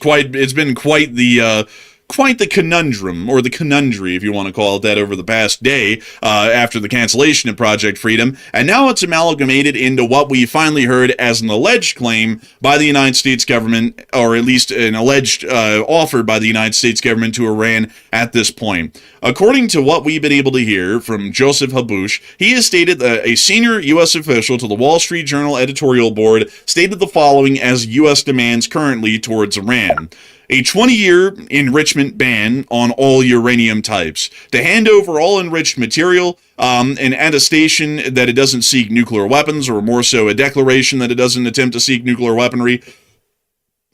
Speaker 4: been quite the conundrum, or the conundry, if you want to call it that, over the past day after the cancellation of Project Freedom, and now it's amalgamated into what we finally heard as an alleged claim by the United States government, or at least an alleged offer by the United States government to Iran at this point. According to what we've been able to hear from Joseph Habush, he has stated that a senior U.S. official to the Wall Street Journal editorial board stated the following as U.S. demands currently towards Iran: a 20-year enrichment ban on all uranium types, to hand over all enriched material, an attestation that it doesn't seek nuclear weapons, or more so a declaration that it doesn't attempt to seek nuclear weaponry.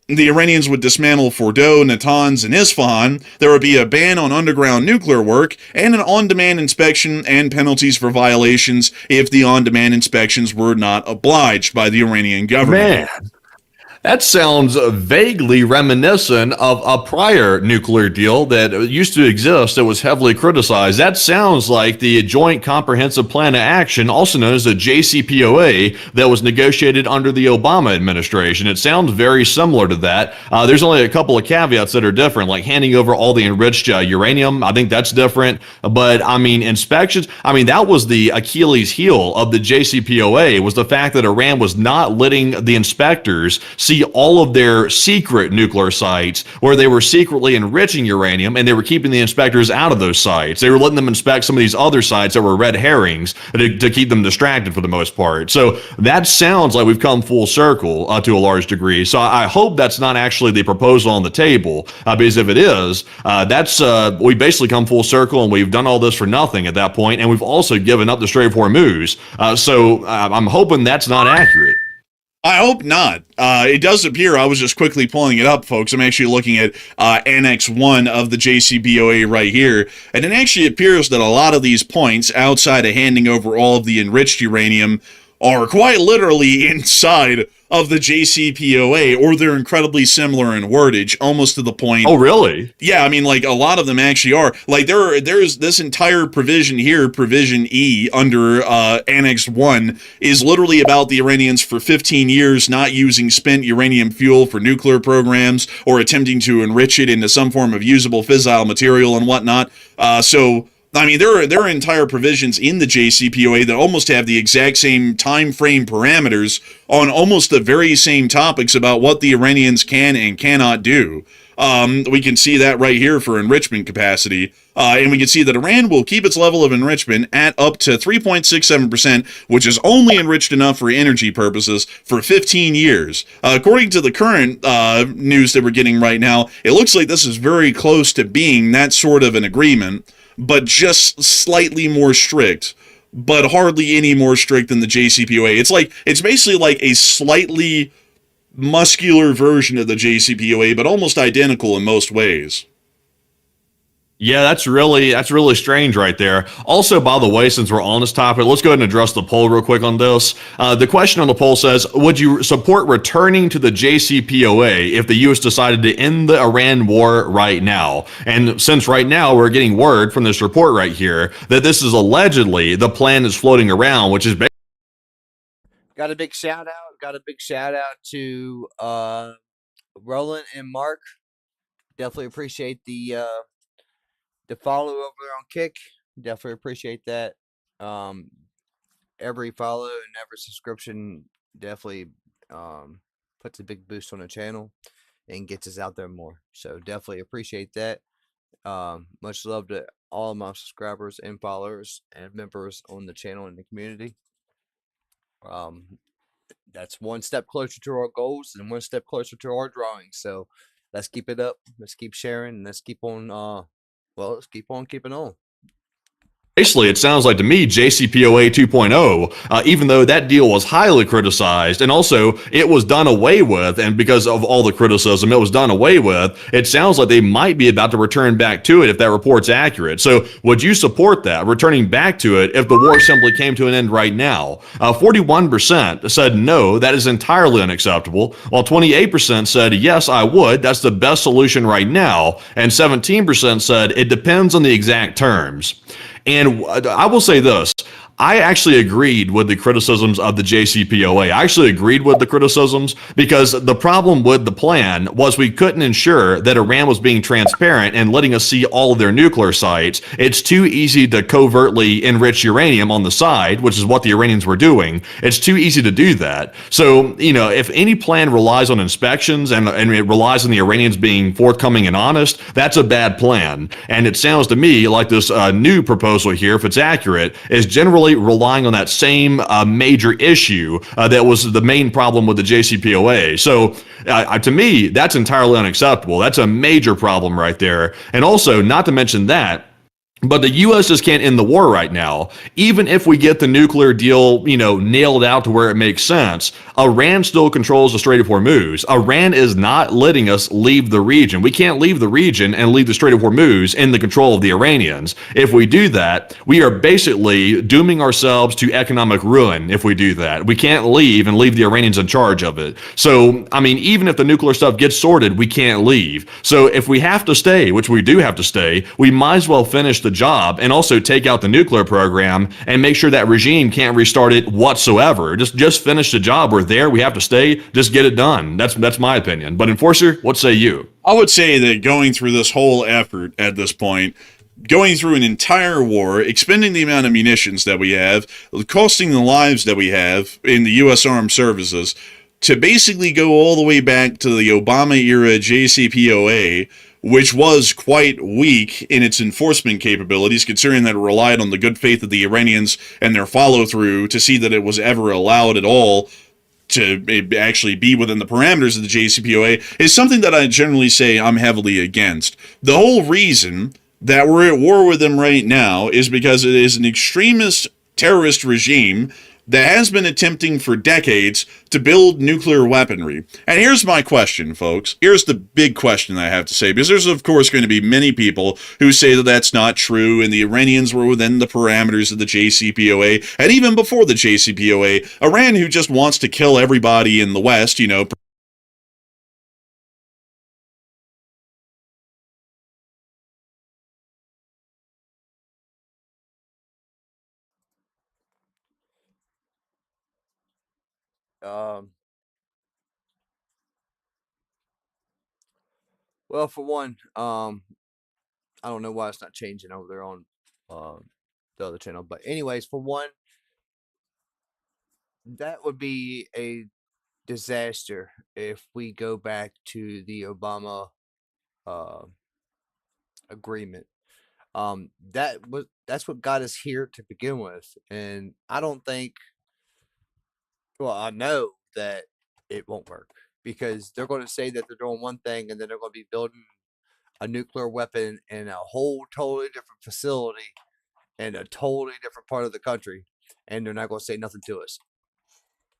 Speaker 4: The Iranians would dismantle Fordow, Natanz, and Isfahan. There would be a ban on underground nuclear work, and an on-demand inspection and penalties for violations if the on-demand inspections were not obliged by the Iranian government.
Speaker 3: Man. That sounds vaguely reminiscent of a prior nuclear deal that used to exist that was heavily criticized. That sounds like the Joint Comprehensive Plan of Action, also known as the JCPOA, that was negotiated under the Obama administration. It sounds very similar to that. There's only a couple of caveats that are different, like handing over all the enriched uranium. I think that's different. But, I mean, inspections, that was the Achilles heel of the JCPOA, was the fact that Iran was not letting the inspectors see all of their secret nuclear sites where they were secretly enriching uranium, and they were keeping the inspectors out of those sites. They were letting them inspect some of these other sites that were red herrings to keep them distracted for the most part. So that sounds like we've come full circle to a large degree. So I hope that's not actually the proposal on the table, because if it is, we basically come full circle, and we've done all this for nothing at that point, and we've also given up the Strait of Hormuz. So I'm hoping that's not accurate.
Speaker 4: I hope not. It does appear, I was just quickly pulling it up, folks. I'm actually looking at Annex 1 of the JCPOA right here, and it actually appears that a lot of these points, outside of handing over all of the enriched uranium, are quite literally inside of the JCPOA, or they're incredibly similar in wordage, almost to the point.
Speaker 3: Oh, really?
Speaker 4: Yeah, like a lot of them actually are. Like there's this entire provision here, Provision E, under Annex 1, is literally about the Iranians for 15 years not using spent uranium fuel for nuclear programs, or attempting to enrich it into some form of usable fissile material and whatnot. There are entire provisions in the JCPOA that almost have the exact same time frame parameters on almost the very same topics about what the Iranians can and cannot do. We can see that right here for enrichment capacity. And we can see that Iran will keep its level of enrichment at up to 3.67%, which is only enriched enough for energy purposes for 15 years. According to the current news that we're getting right now, it looks like this is very close to being that sort of an agreement, but just slightly more strict, but hardly any more strict than the JCPOA. It's basically like a slightly muscular version of the JCPOA, but almost identical in most ways.
Speaker 3: Yeah, that's really strange right there. Also, by the way, since we're on this topic, let's go ahead and address the poll real quick on this. The question on the poll says, would you support returning to the JCPOA if the U.S. decided to end the Iran war right now? And since right now we're getting word from this report right here that this is allegedly the plan that's floating around, which is basically...
Speaker 2: Got a big shout out to Roland and Mark. Definitely appreciate the follow over there on Kick. Definitely appreciate that. Every follow and every subscription definitely puts a big boost on the channel and gets us out there more. So definitely appreciate that. Much love to all of my subscribers and followers and members on the channel and the community. That's one step closer to our goals and one step closer to our drawings. So let's keep it up. Let's keep sharing and let's keep on let's keep on keeping on.
Speaker 3: Basically, it sounds like to me JCPOA 2.0, even though that deal was highly criticized and also it was done away with, and because of all the criticism, it was done away with, it sounds like they might be about to return back to it if that report's accurate. So would you support that, returning back to it if the war simply came to an end right now? 41% said no, that is entirely unacceptable, while 28% said yes, I would, that's the best solution right now, and 17% said it depends on the exact terms. And I will say this, I actually agreed with the criticisms of the JCPOA. I actually agreed with the criticisms because the problem with the plan was we couldn't ensure that Iran was being transparent and letting us see all of their nuclear sites. It's too easy to covertly enrich uranium on the side, which is what the Iranians were doing. It's too easy to do that. So, if any plan relies on inspections and it relies on the Iranians being forthcoming and honest, that's a bad plan. And it sounds to me like this new proposal here, if it's accurate, is generally relying on that same major issue that was the main problem with the JCPOA. So to me, that's entirely unacceptable. That's a major problem right there. And also, not to mention that, but the U.S. just can't end the war right now. Even if we get the nuclear deal, nailed out to where it makes sense, Iran still controls the Strait of Hormuz. Iran is not letting us leave the region. We can't leave the region and leave the Strait of Hormuz in the control of the Iranians. If we do that, we are basically dooming ourselves to economic ruin if we do that. We can't leave and leave the Iranians in charge of it. So, even if the nuclear stuff gets sorted, we can't leave. So if we have to stay, which we do have to stay, we might as well finish the job and also take out the nuclear program and make sure that regime can't restart it whatsoever. Just finish the job. We're there. We have to stay. Just get it done. That's my opinion. But Enforcer, what say you?
Speaker 4: I would say that going through this whole effort at this point, going through an entire war, expending the amount of munitions that we have, costing the lives that we have in the U.S. Armed Services, to basically go all the way back to the Obama-era JCPOA, which was quite weak in its enforcement capabilities, considering that it relied on the good faith of the Iranians and their follow-through to see that it was ever allowed at all to actually be within the parameters of the JCPOA, is something that I generally say I'm heavily against. The whole reason that we're at war with them right now is because it is an extremist terrorist regime that has been attempting for decades to build nuclear weaponry. And here's my question, folks. Here's the big question I have to say, because there's, of course, going to be many people who say that that's not true, and the Iranians were within the parameters of the JCPOA, and even before the JCPOA, Iran, who just wants to kill everybody in the West,
Speaker 2: Well, for one, I don't know why it's not changing over there on the other channel, but anyways, for one, that would be a disaster if we go back to the Obama uh, agreement. That's what got us here to begin with, and I don't think. Well, I know that it won't work because they're going to say that they're doing one thing, and then they're going to be building a nuclear weapon in a whole totally different facility in a totally different part of the country, and they're not going to say nothing to us.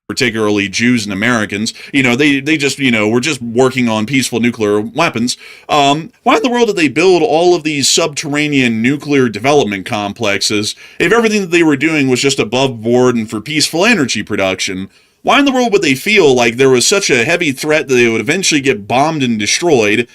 Speaker 4: Particularly Jews and Americans, they just, we're just working on peaceful nuclear weapons. Why in the world did they build all of these subterranean nuclear development complexes if everything that they were doing was just above board and for peaceful energy production? Why in the world would they feel like there was such a heavy threat that they would eventually get bombed and destroyed?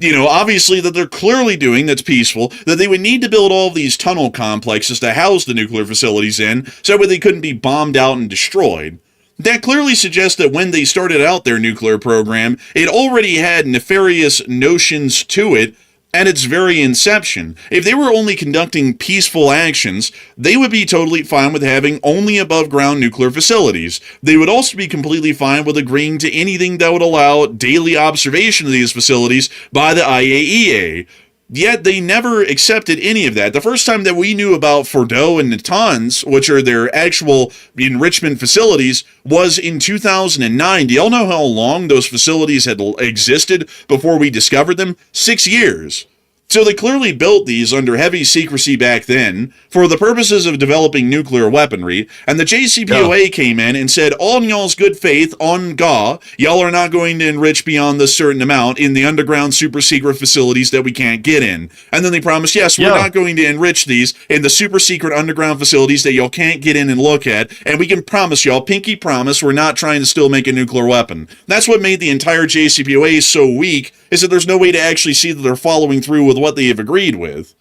Speaker 4: Obviously that they're clearly doing that's peaceful, that they would need to build all of these tunnel complexes to house the nuclear facilities in, so that they couldn't be bombed out and destroyed. That clearly suggests that when they started out their nuclear program, it already had nefarious notions to it at its very inception. If they were only conducting peaceful actions, they would be totally fine with having only above-ground nuclear facilities. They would also be completely fine with agreeing to anything that would allow daily observation of these facilities by the IAEA. Yet they never accepted any of that. The first time that we knew about Fordo and Natanz, which are their actual enrichment facilities, was in 2009. Do y'all know how long those facilities had existed before we discovered them? 6 years. So they clearly built these under heavy secrecy back then for the purposes of developing nuclear weaponry, and the JCPOA came in and said, all in y'all's good faith, on GA, y'all are not going to enrich beyond this certain amount in the underground super secret facilities that we can't get in. And then they promised, yes, we're not going to enrich these in the super secret underground facilities that y'all can't get in and look at, and we can promise y'all, pinky promise, we're not trying to still make a nuclear weapon. That's what made the entire JCPOA so weak, is that there's no way to actually see that they're following through with what they have agreed with.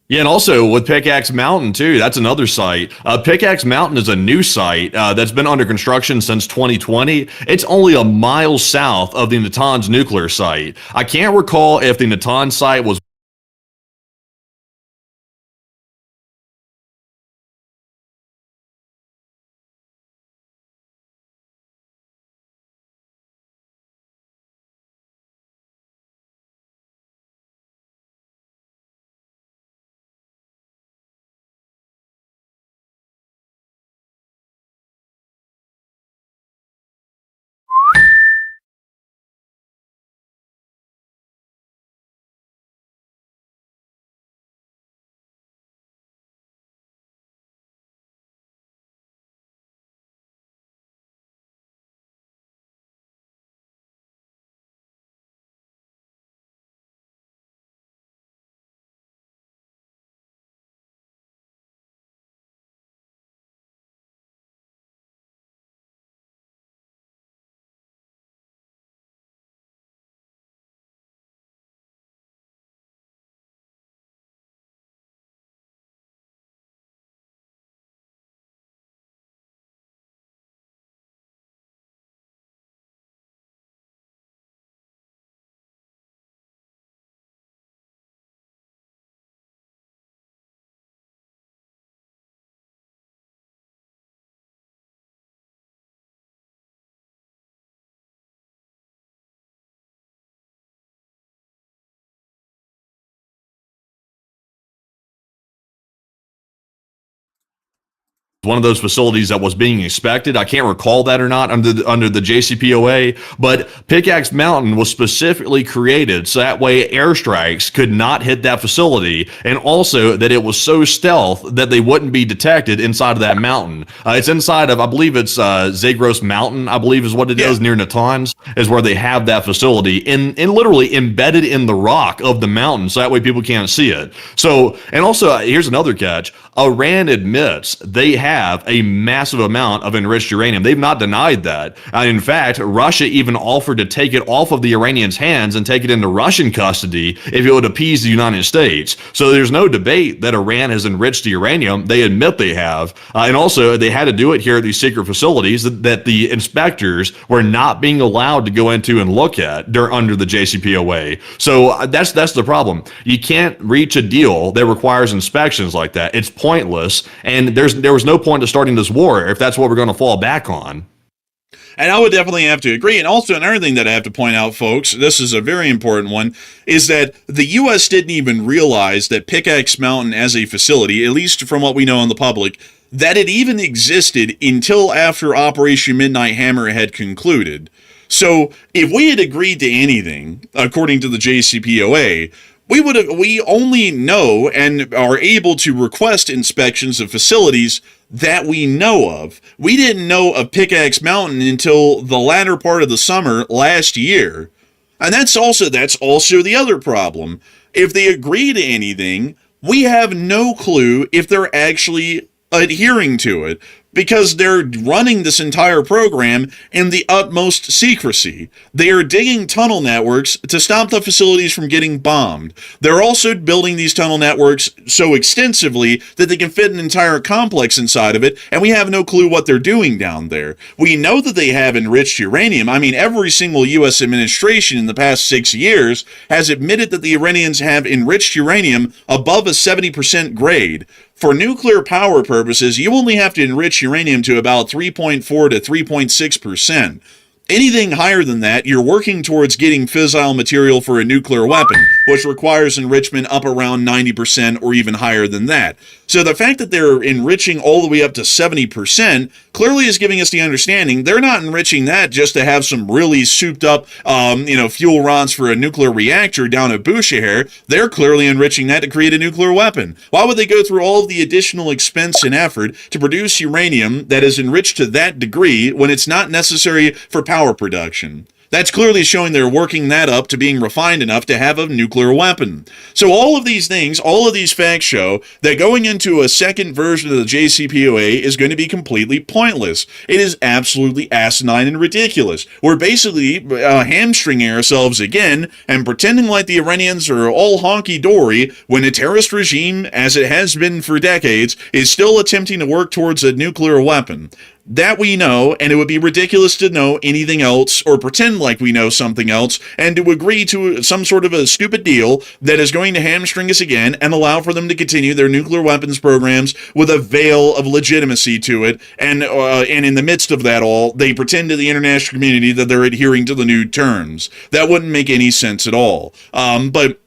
Speaker 3: Yeah, and also with Pickaxe Mountain, too, that's another site. Pickaxe Mountain is a new site that's been under construction since 2020. It's only a mile south of the Natanz nuclear site. I can't recall if the Natanz site was one of those facilities that was being inspected. I can't recall that or not under the JCPOA, but Pickaxe Mountain was specifically created so that way airstrikes could not hit that facility, and also that it was so stealth that they wouldn't be detected inside of that mountain. It's inside of, I believe it's Zagros Mountain, I believe is what it is, near Natanz, is where they have that facility, in literally embedded in the rock of the mountain, so that way people can't see it. So, and also, here's another catch. Iran admits they have a massive amount of enriched uranium. They've not denied that. In fact, Russia even offered to take it off of the Iranians' hands and take it into Russian custody if it would appease the United States. So there's no debate that Iran has enriched the uranium. They admit they have. And also, they had to do it here at these secret facilities that the inspectors were not being allowed to go into and look at. They're under the JCPOA. So that's the problem. You can't reach a deal that requires inspections like that. It's pointless, and there was no point to starting this war if that's what we're going to fall back on.
Speaker 4: And I would definitely have to agree. And also another thing that I have to point out, folks, this is a very important one, is that the U.S. didn't even realize that Pickaxe Mountain as a facility, at least from what we know in the public, that it even existed until after Operation Midnight Hammer had concluded. So if we had agreed to anything, according to the JCPOA, we only know and are able to request inspections of facilities that we know of. We didn't know of Pickaxe Mountain until the latter part of the summer last year. And that's also the other problem. If they agree to anything, we have no clue if they're actually adhering to it, because they're running this entire program in the utmost secrecy. They are digging tunnel networks to stop the facilities from getting bombed. They're also building these tunnel networks so extensively that they can fit an entire complex inside of it, and we have no clue what they're doing down there. We know that they have enriched uranium. I mean, every single U.S. administration in the past 6 years has admitted that the Iranians have enriched uranium above a 70% grade. For nuclear power purposes, you only have to enrich uranium to about 3.4 to 3.6%. Anything higher than that, you're working towards getting fissile material for a nuclear weapon, which requires enrichment up around 90% or even higher than that. So the fact that they're enriching all the way up to 70% clearly is giving us the understanding they're not enriching that just to have some really souped up, fuel rods for a nuclear reactor down at Bushehr. They're clearly enriching that to create a nuclear weapon. Why would they go through all of the additional expense and effort to produce uranium that is enriched to that degree when it's not necessary for power production? That's clearly showing they're working that up to being refined enough to have a nuclear weapon. So all of these things, all of these facts show that going into a second version of the JCPOA is going to be completely pointless. It is absolutely asinine and ridiculous. We're basically hamstringing ourselves again and pretending like the Iranians are all honky-dory when a terrorist regime, as it has been for decades, is still attempting to work towards a nuclear weapon. That we know, and it would be ridiculous to know anything else or pretend like we know something else and to agree to some sort of a stupid deal that is going to hamstring us again and allow for them to continue their nuclear weapons programs with a veil of legitimacy to it. And in the midst of that all, they pretend to the international community that they're adhering to the new terms. That wouldn't make any sense at all. But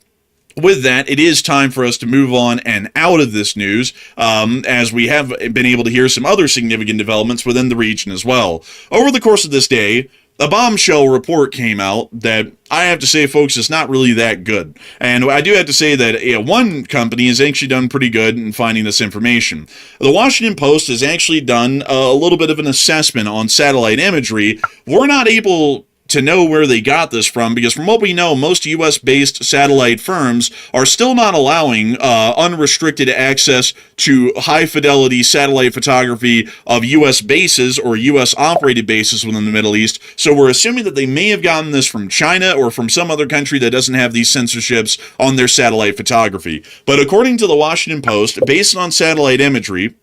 Speaker 4: with that, it is time for us to move on and out of this news, as we have been able to hear some other significant developments within the region as well. Over the course of this day, a bombshell report came out that I have to say, folks, is not really that good. And I do have to say that one company has actually done pretty good in finding this information. The Washington Post has actually done a little bit of an assessment on satellite imagery. We're not able to know where they got this from, because from what we know, most U.S.-based satellite firms are still not allowing unrestricted access to high-fidelity satellite photography of U.S. bases or U.S.-operated bases within the Middle East, so we're assuming that they may have gotten this from China or from some other country that doesn't have these censorships on their satellite photography. But according to the Washington Post, based on satellite imagery,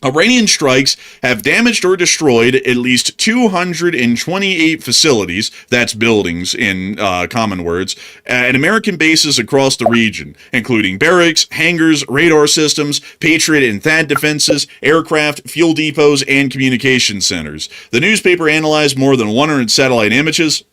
Speaker 4: Iranian strikes have damaged or destroyed at least 228 facilities, that's buildings in common words, at American bases across the region, including barracks, hangars, radar systems, Patriot and THAAD defenses, aircraft, fuel depots, and communication centers. The newspaper analyzed more than 100 satellite images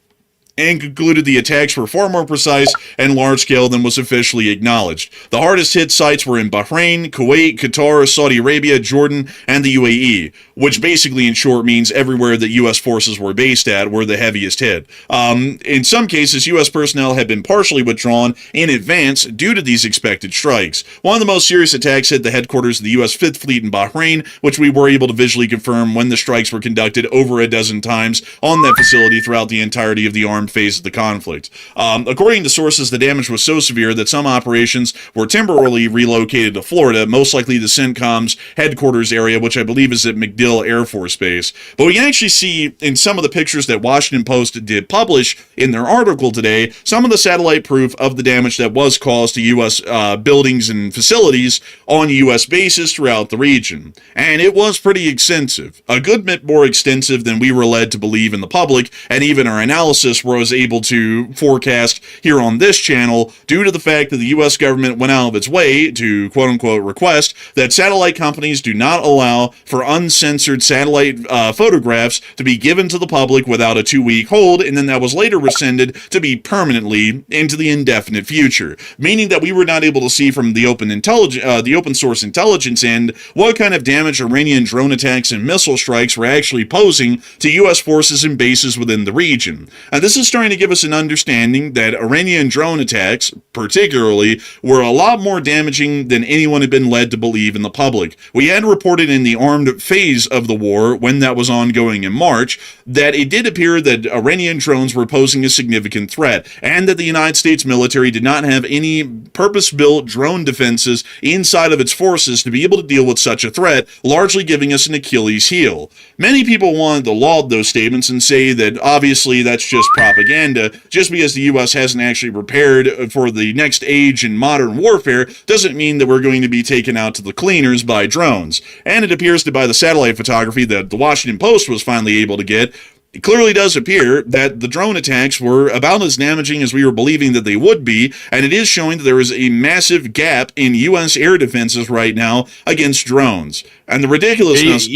Speaker 4: and concluded the attacks were far more precise and large-scale than was officially acknowledged. The hardest-hit sites were in Bahrain, Kuwait, Qatar, Saudi Arabia, Jordan, and the UAE, which basically, in short, means everywhere that U.S. forces were based at were the heaviest hit. In some cases, U.S. personnel had been partially withdrawn in advance due to these expected strikes. One of the most serious attacks hit the headquarters of the U.S. Fifth Fleet in Bahrain, which we were able to visually confirm when the strikes were conducted over a dozen times on that facility throughout the entirety of the armed phase of the conflict. According to sources, the damage was so severe that some operations were temporarily relocated to Florida, most likely the CENTCOM's headquarters area, which I believe is at MacDill Air Force Base. But we can actually see in some of the pictures that Washington Post did publish in their article today, some of the satellite proof of the damage that was caused to U.S. Buildings and facilities on U.S. bases throughout the region. And it was pretty extensive. A good bit more extensive than we were led to believe in the public, and even our analysis was able to forecast here on this channel, due to the fact that the U.S. government went out of its way to quote-unquote request that satellite companies do not allow for uncensored satellite photographs to be given to the public without a 2-week hold, and then that was later rescinded to be permanently into the indefinite future, meaning that we were not able to see from the open source intelligence end what kind of damage Iranian drone attacks and missile strikes were actually posing to U.S. forces and bases within the region. And this is starting to give us an understanding that Iranian drone attacks, particularly, were a lot more damaging than anyone had been led to believe in the public. We had reported in the armed phase of the war, when that was ongoing in March, that it did appear that Iranian drones were posing a significant threat, and that the United States military did not have any purpose-built drone defenses inside of its forces to be able to deal with such a threat, largely giving us an Achilles heel. Many people wanted to laud those statements and say that obviously that's just propaganda. Just because the U.S. hasn't actually prepared for the next age in modern warfare doesn't mean that we're going to be taken out to the cleaners by drones. And it appears that by the satellite photography that the Washington Post was finally able to get, it clearly does appear that the drone attacks were about as damaging as we were believing that they would be, and it is showing that there is a massive gap in U.S. air defenses right now against drones. And the ridiculousness...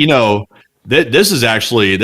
Speaker 3: This is actually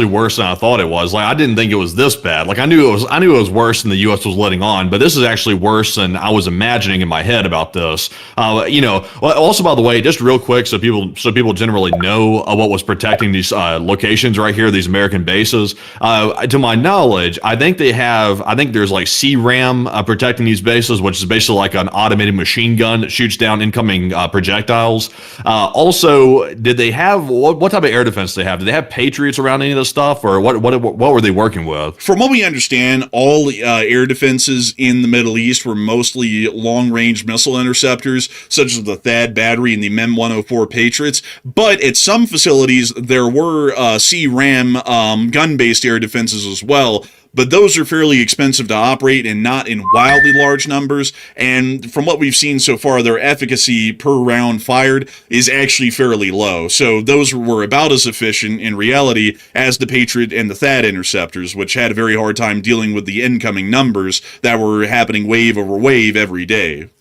Speaker 3: worse than I thought it was. Like, I didn't think it was this bad. Like, I knew it was worse than the U.S. was letting on, but this is actually worse than I was imagining in my head about this. Also, by the way, just real quick, so people generally know what was protecting these locations right here, these American bases. To my knowledge, I think there's like CRAM protecting these bases, which is basically like an automated machine gun that shoots down incoming projectiles. Also, did they have what type of air defense they have? Did they have Patriots around any of this stuff, or what were they working with?
Speaker 4: From what we understand, all air defenses in the Middle East were mostly long-range missile interceptors, such as the THAAD battery and the MEM 104 Patriots. But at some facilities, there were CRAM gun-based air defenses as well. But those are fairly expensive to operate and not in wildly large numbers. And from what we've seen so far, their efficacy per round fired is actually fairly low. So those were about as efficient in reality as the Patriot and the THAAD interceptors, which had a very hard time dealing with the incoming numbers that were happening wave over wave every day.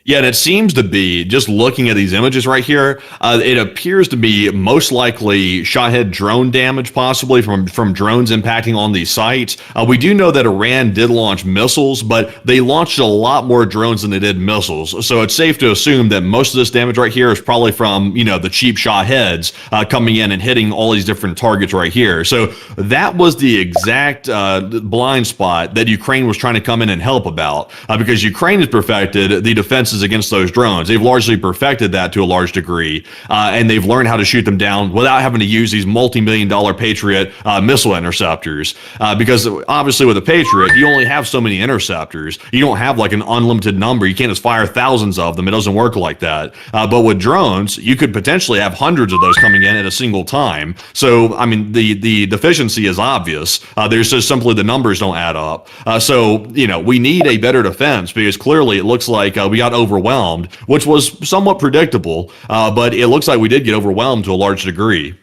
Speaker 3: Yeah, and it seems to be, just looking at these images right here, it appears to be most likely Shahed drone damage, possibly from drones impacting on these sites. We do know that Iran did launch missiles, but they launched a lot more drones than they did missiles. So it's safe to assume that most of this damage right here is probably from, the cheap Shaheds coming in and hitting all these different targets right here. So that was the exact blind spot that Ukraine was trying to come in and help about, because Ukraine has perfected the defense against those drones. They've largely perfected that to a large degree, and they've learned how to shoot them down without having to use these multi-million-dollar Patriot missile interceptors, because obviously with a Patriot, you only have so many interceptors. You don't have like an unlimited number. You can't just fire thousands of them. It doesn't work like that. But with drones, you could potentially have hundreds of those coming in at a single time. So, I mean, the deficiency is obvious. There's just simply the numbers don't add up. So, we need a better defense, because clearly it looks like we got overwhelmed, which was somewhat predictable, but it looks like we did get overwhelmed to a large degree.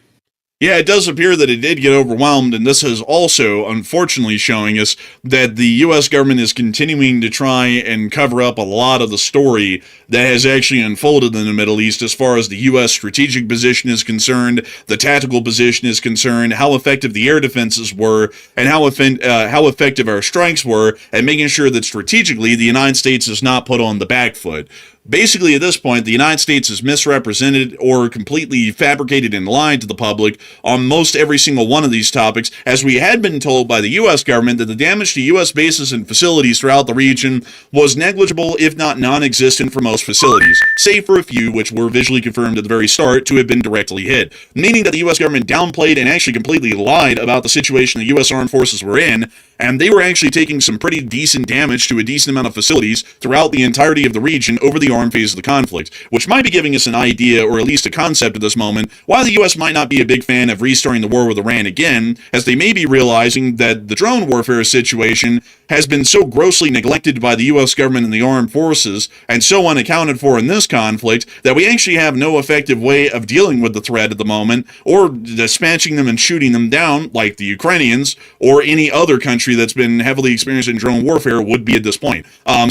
Speaker 4: Yeah, it does appear that it did get overwhelmed, and this is also, unfortunately, showing us that the U.S. government is continuing to try and cover up a lot of the story that has actually unfolded in the Middle East as far as the U.S. strategic position is concerned, the tactical position is concerned, how effective the air defenses were, and how effective our strikes were, and making sure that strategically the United States is not put on the back foot. Basically, at this point, the United States is misrepresented or completely fabricated and lied to the public on most every single one of these topics, as we had been told by the U.S. government that the damage to U.S. bases and facilities throughout the region was negligible, if not non-existent for most facilities, save for a few which were visually confirmed at the very start to have been directly hit, meaning that the U.S. government downplayed and actually completely lied about the situation the U.S. armed forces were in, and they were actually taking some pretty decent damage to a decent amount of facilities throughout the entirety of the region over the armed phase of the conflict, which might be giving us an idea, or at least a concept at this moment, why the U.S. might not be a big fan plan of restarting the war with Iran again, as they may be realizing that the drone warfare situation has been so grossly neglected by the U.S. government and the armed forces, and so unaccounted for in this conflict, that we actually have no effective way of dealing with the threat at the moment, or dispatching them and shooting them down, like the Ukrainians, or any other country that's been heavily experienced in drone warfare would be at this point. A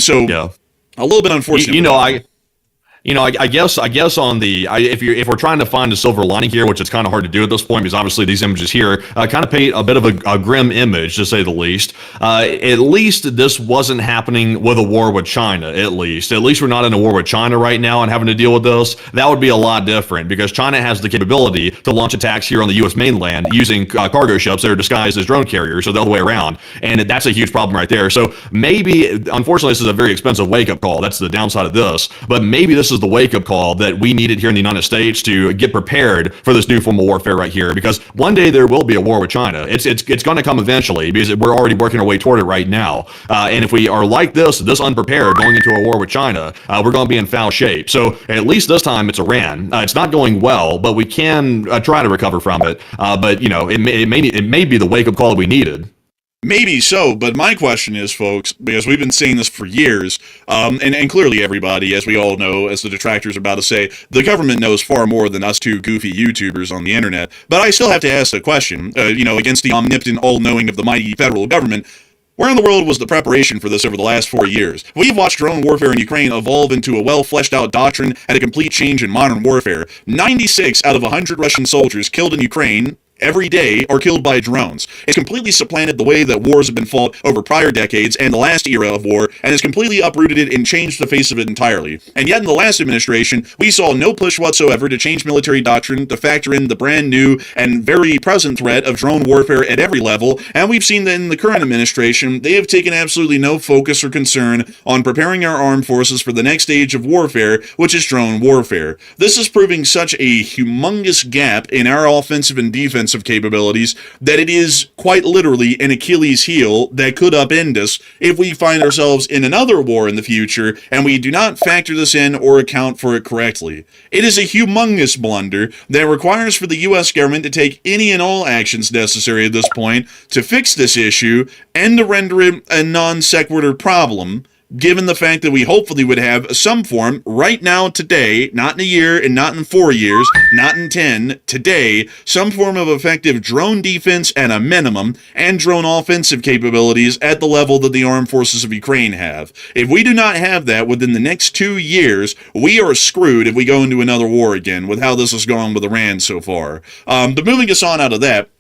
Speaker 4: little bit unfortunate.
Speaker 3: I guess if we're trying to find a silver lining here, which it's kind of hard to do at this point because obviously these images here kind of paint a bit of a grim image, to say the least. At least this wasn't happening with a war with China. At least we're not in a war with China right now and having to deal with this. That would be a lot different because China has the capability to launch attacks here on the U.S. mainland using cargo ships that are disguised as drone carriers, so the other way around, and that's a huge problem right there. So maybe, unfortunately, this is a very expensive wake-up call. That's the downside of this, but maybe this is the wake-up call that we needed here in the United States to get prepared for this new form of warfare right here, because one day there will be a war with China. It's going to come eventually because we're already working our way toward it right now. And if we are like this unprepared going into a war with China, we're going to be in foul shape. So at least this time it's Iran. It's not going well, but we can try to recover from it. But it may be the wake-up call that we needed.
Speaker 4: Maybe so, but my question is, folks, because we've been saying this for years, and clearly everybody, as we all know, as the detractors are about to say, the government knows far more than us two goofy YouTubers on the internet. But I still have to ask the question, against the omnipotent all-knowing of the mighty federal government, where in the world was the preparation for this over the last 4 years? We've watched drone warfare in Ukraine evolve into a well-fleshed-out doctrine and a complete change in modern warfare. 96 out of 100 Russian soldiers killed in Ukraine every day are killed by drones. It's completely supplanted the way that wars have been fought over prior decades and the last era of war, and has completely uprooted it and changed the face of it entirely. And yet in the last administration, we saw no push whatsoever to change military doctrine to factor in the brand new and very present threat of drone warfare at every level, and we've seen that in the current administration, they have taken absolutely no focus or concern on preparing our armed forces for the next stage of warfare, which is drone warfare. This is proving such a humongous gap in our offensive and defensive capabilities that it is quite literally an Achilles heel that could upend us if we find ourselves in another war in the future and we do not factor this in or account for it correctly. It is a humongous blunder that requires for the U.S. government to take any and all actions necessary at this point to fix this issue and to render it a non sequitur problem, given the fact that we hopefully would have some form right now, today, not in a year and not in 4 years, not in 10, today, some form of effective drone defense at a minimum, and drone offensive capabilities at the level that the armed forces of Ukraine have. If we do not have that within the next 2 years, we are screwed if we go into another war again with how this has gone with Iran so far. But moving us on out of that,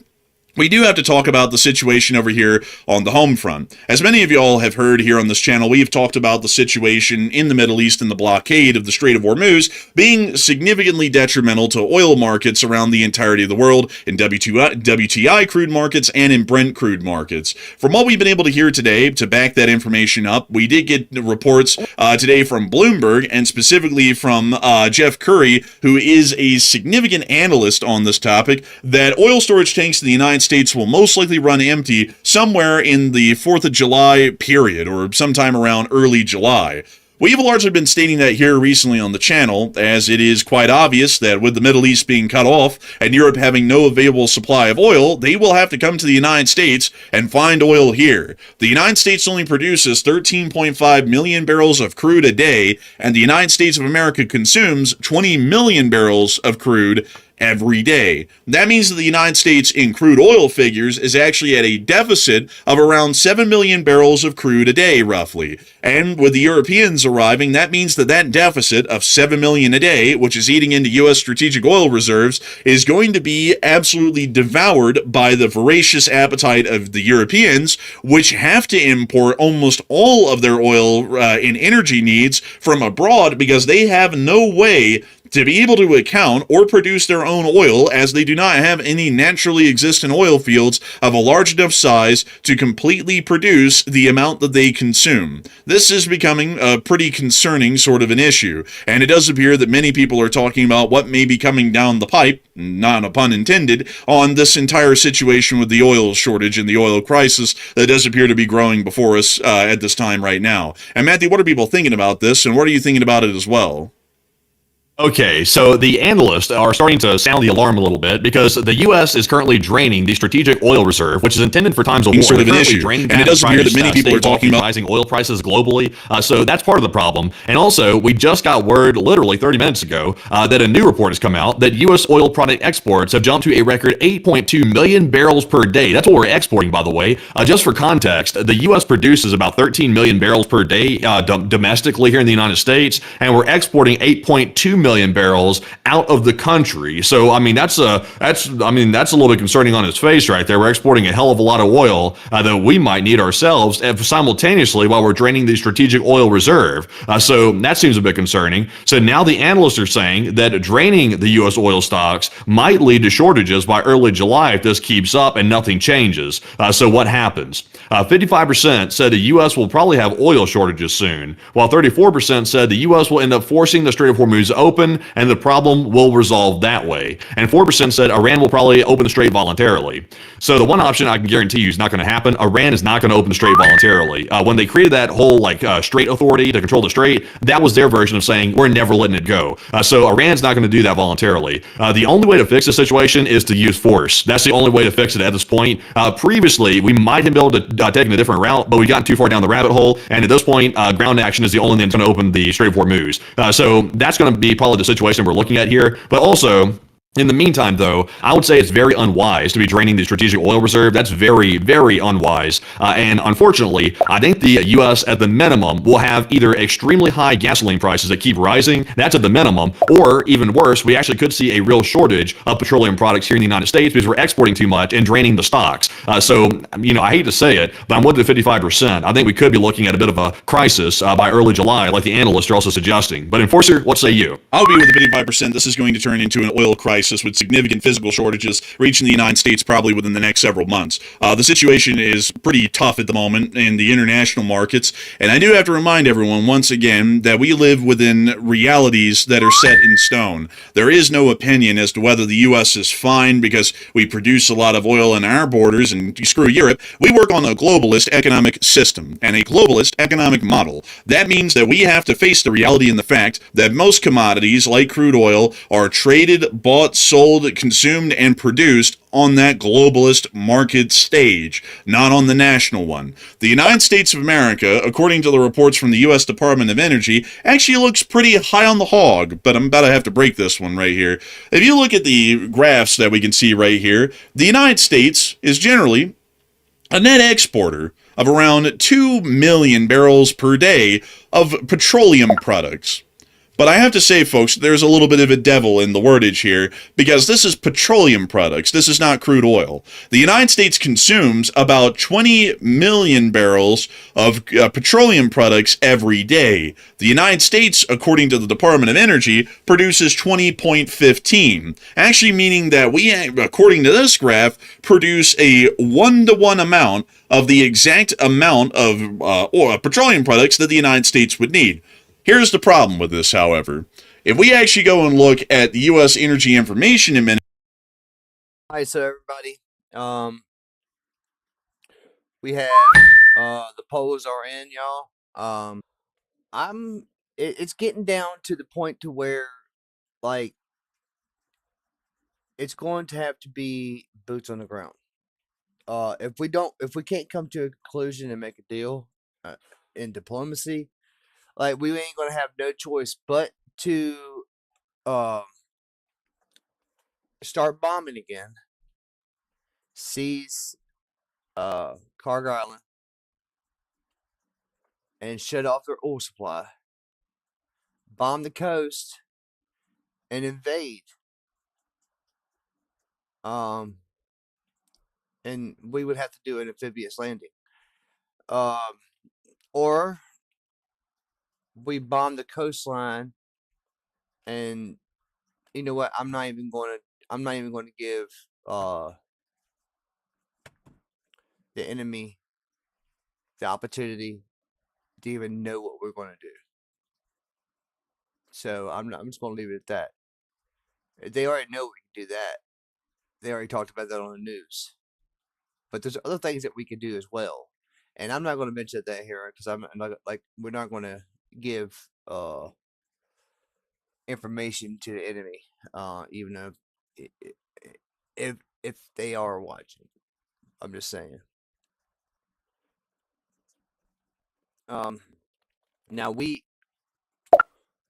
Speaker 4: we do have to talk about the situation over here on the home front. As many of y'all have heard here on this channel, we've talked about the situation in the Middle East and the blockade of the Strait of Hormuz being significantly detrimental to oil markets around the entirety of the world, in WTI crude markets and in Brent crude markets. From what we've been able to hear today, to back that information up, we did get reports today from Bloomberg, and specifically from Jeff Curry, who is a significant analyst on this topic, that oil storage tanks in the United States will most likely run empty somewhere in the 4th of July period, or sometime around early July. We've largely been stating that here recently on the channel, as it is quite obvious that with the Middle East being cut off and Europe having no available supply of oil, they will have to come to the United States and find oil here. The United States only produces 13.5 million barrels of crude a day, and the United States of America consumes 20 million barrels of crude every day. That means that the United States in crude oil figures is actually at a deficit of around 7 million barrels of crude a day, roughly. And with the Europeans arriving, that means that that deficit of 7 million a day, which is eating into U.S. strategic oil reserves, is going to be absolutely devoured by the voracious appetite of the Europeans, which have to import almost all of their oil and energy needs from abroad because they have no way to be able to account or produce their own oil, as they do not have any naturally existent oil fields of a large enough size to completely produce the amount that they consume. This is becoming a pretty concerning sort of an issue, and it does appear that many people are talking about what may be coming down the pipe, not a pun intended, on this entire situation with the oil shortage and the oil crisis that does appear to be growing before us at this time right now. And Matthew, what are people thinking about this, and what are you thinking about it as well?
Speaker 3: Okay, so the analysts are starting to sound the alarm a little bit because the U.S. is currently draining the strategic oil reserve, which is intended for times of war.
Speaker 4: Sort of an
Speaker 3: Currently
Speaker 4: issue.
Speaker 3: draining
Speaker 4: And it
Speaker 3: that
Speaker 4: does
Speaker 3: trying
Speaker 4: appear
Speaker 3: to
Speaker 4: that many people
Speaker 3: stay
Speaker 4: are talking
Speaker 3: off the
Speaker 4: about
Speaker 3: rising oil prices globally. So that's part of the problem. And also, we just got word literally 30 minutes ago that a new report has come out that U.S. oil product exports have jumped to a record 8.2 million barrels per day. That's what we're exporting, by the way. Just for context, the U.S. produces about 13 million barrels per day domestically here in the United States, and we're exporting 8.2 million barrels out of the country. So I mean that's a little bit concerning on its face right there. We're exporting a hell of a lot of oil that we might need ourselves simultaneously while we're draining the strategic oil reserve. So that seems a bit concerning. So now the analysts are saying that draining the U.S. oil stocks might lead to shortages by early July if this keeps up and nothing changes. So what happens? 55% said the U.S. will probably have oil shortages soon, while 34% said the U.S. will end up forcing the Strait of Hormuz open and the problem will resolve that way. And 4% said Iran will probably open the strait voluntarily. So the one option I can guarantee you is not going to happen. Iran is not going to open the strait voluntarily. When they created that whole strait authority to control the strait, that was their version of saying we're never letting it go. So Iran's not going to do that voluntarily. The only way to fix the situation is to use force. That's the only way to fix it at this point. Previously, we might have been able to take a different route, but we've gotten too far down the rabbit hole. And at this point, ground action is the only thing that's going to open the Strait of Hormuz. So that's going to be probably the situation we're looking at here. But also, in the meantime, though, I would say it's very unwise to be draining the strategic oil reserve. That's very, very unwise. And unfortunately, I think the U.S. at the minimum will have either extremely high gasoline prices that keep rising, that's at the minimum, or even worse, we actually could see a real shortage of petroleum products here in the United States because we're exporting too much and draining the stocks. So, I hate to say it, but I'm with the 55%. I think we could be looking at a bit of a crisis by early July, like the analysts are also suggesting. But Enforcer, what say you?
Speaker 4: I'll be with the 55%. This is going to turn into an oil crisis with significant physical shortages reaching the United States probably within the next several months. The situation is pretty tough at the moment in the international markets, and I do have to remind everyone once again that we live within realities that are set in stone. There is no opinion as to whether the U.S. is fine because we produce a lot of oil in our borders and screw Europe. We work on a globalist economic system and a globalist economic model. That means that we have to face the reality and the fact that most commodities like crude oil are traded, bought, sold, consumed, and produced on that globalist market stage, not on the national one. The United States of America, according to the reports from the U.S. Department of Energy, actually looks pretty high on the hog, but I'm about to have to break this one right here. If you look at the graphs that we can see right here, the United States is generally a net exporter of around 2 million barrels per day of petroleum products. But I have to say, folks, there's a little bit of a devil in the wordage here, because this is petroleum products. This is not crude oil. The United States consumes about 20 million barrels of petroleum products every day. The United States, according to the Department of Energy, produces 20.15, actually meaning that we, according to this graph, produce a 1-to-1 amount of the exact amount of petroleum products that the United States would need. Here's the problem with this, however. If we actually go and look at the U.S. Energy Information Administration.
Speaker 2: All right, so everybody, we have the polls are in, y'all. It's getting down to the point to where, like, it's going to have to be boots on the ground. If we can't come to a conclusion and make a deal in diplomacy, like, we ain't gonna have no choice but to start bombing again, seize Cargo Island, and shut off their oil supply, bomb the coast, and invade. And we would have to do an amphibious landing. Or we bomb the coastline, and you know what? I'm not even going to give the enemy the opportunity to even know what we're going to do. So I'm just going to leave it at that. They already know we can do that. They already talked about that on the news. But there's other things that we can do as well, and I'm not going to mention that here because I'm not, like, we're not going to give information to the enemy, even though if they are watching. I'm just saying. Now we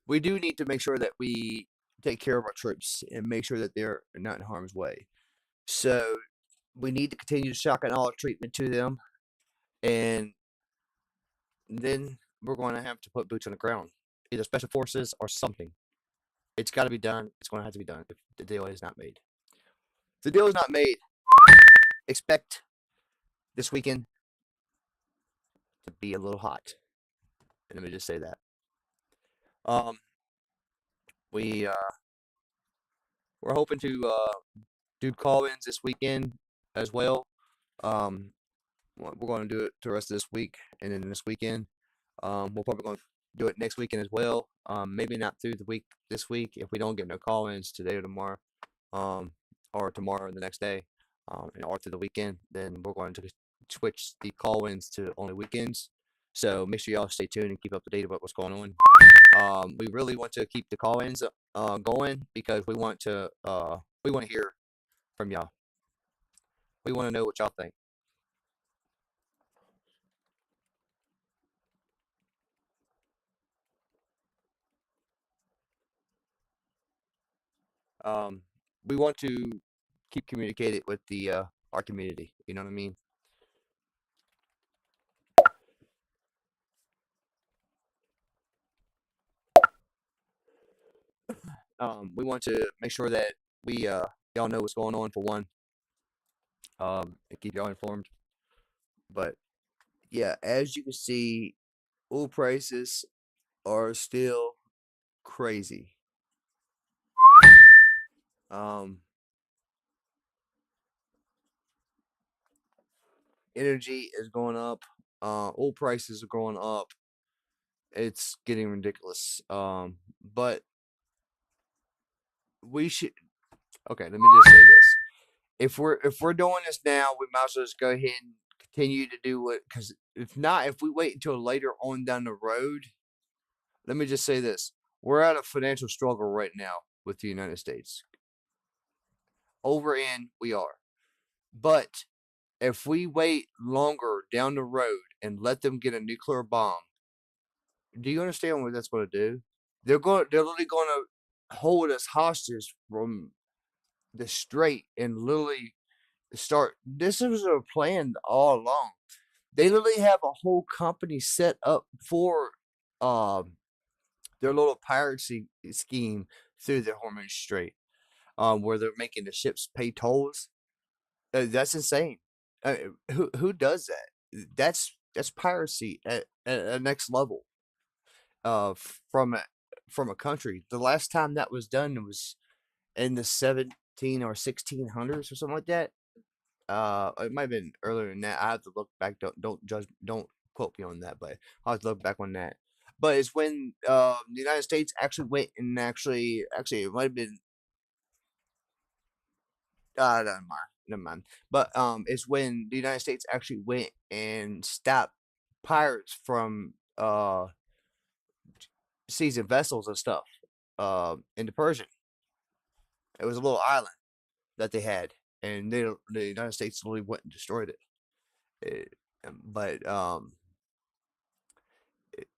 Speaker 2: do need to make sure that we take care of our troops and make sure that they're not in harm's way. So we need to continue to shock and awe treatment to them, and then we're going to have to put boots on the ground, either special forces or something. It's got to be done. It's going to have to be done if the deal is not made. If the deal is not made, expect this weekend to be a little hot. And let me just say that. We're hoping to do call-ins this weekend as well. We're going to do it the rest of this week and then this weekend. We're probably going to do it next weekend as well. Maybe not through the week this week if we don't get no call-ins today or tomorrow, or tomorrow or the next day, or through the weekend. Then we're going to switch the call-ins to only weekends. So make sure y'all stay tuned and keep up to date about what's going on. We really want to keep the call-ins going because we want to hear from y'all. We want to know what y'all think. We want to keep communicating with the our community. You know what I mean? We want to make sure that we y'all know what's going on for one, and keep y'all informed. But yeah, as you can see, oil prices are still crazy. Energy is going up. Oil prices are going up. It's getting ridiculous. But we should. Okay, let me just say this: if we're doing this now, we might as well just go ahead and continue to do it. Because if not, if we wait until later on down the road, let me just say this: we're at a financial struggle right now with the United States. We are, but if we wait longer down the road and let them get a nuclear bomb, do you understand what that's going to do? They're literally going to hold us hostage from the strait and literally start. This was a plan all along. They literally have a whole company set up for their little piracy scheme through the Hormuz Strait, where they're making the ships pay tolls. That's insane. Who does that? That's piracy at a next level. From a country. The last time that was done was in the 17 or 1600s or something like that. It might have been earlier than that. I have to look back. Don't quote me on that, but I'll have to look back on that. But it's when the United States actually went and actually it might have been never mind. But it's when the United States actually went and stopped pirates from seizing vessels and stuff in the Persian. It was a little island that they had, and the United States literally went and destroyed it.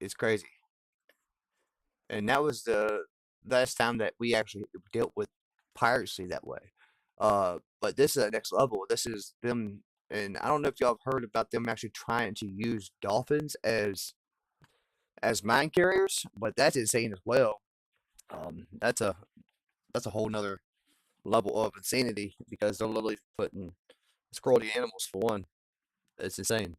Speaker 2: It's crazy. And that was the last time that we actually dealt with piracy that way. But this is the next level. This is them, and I don't know if y'all have heard about them actually trying to use dolphins as mine carriers, but that's insane as well. That's a whole nother level of insanity because they're literally putting cruelty animals for one. It's insane.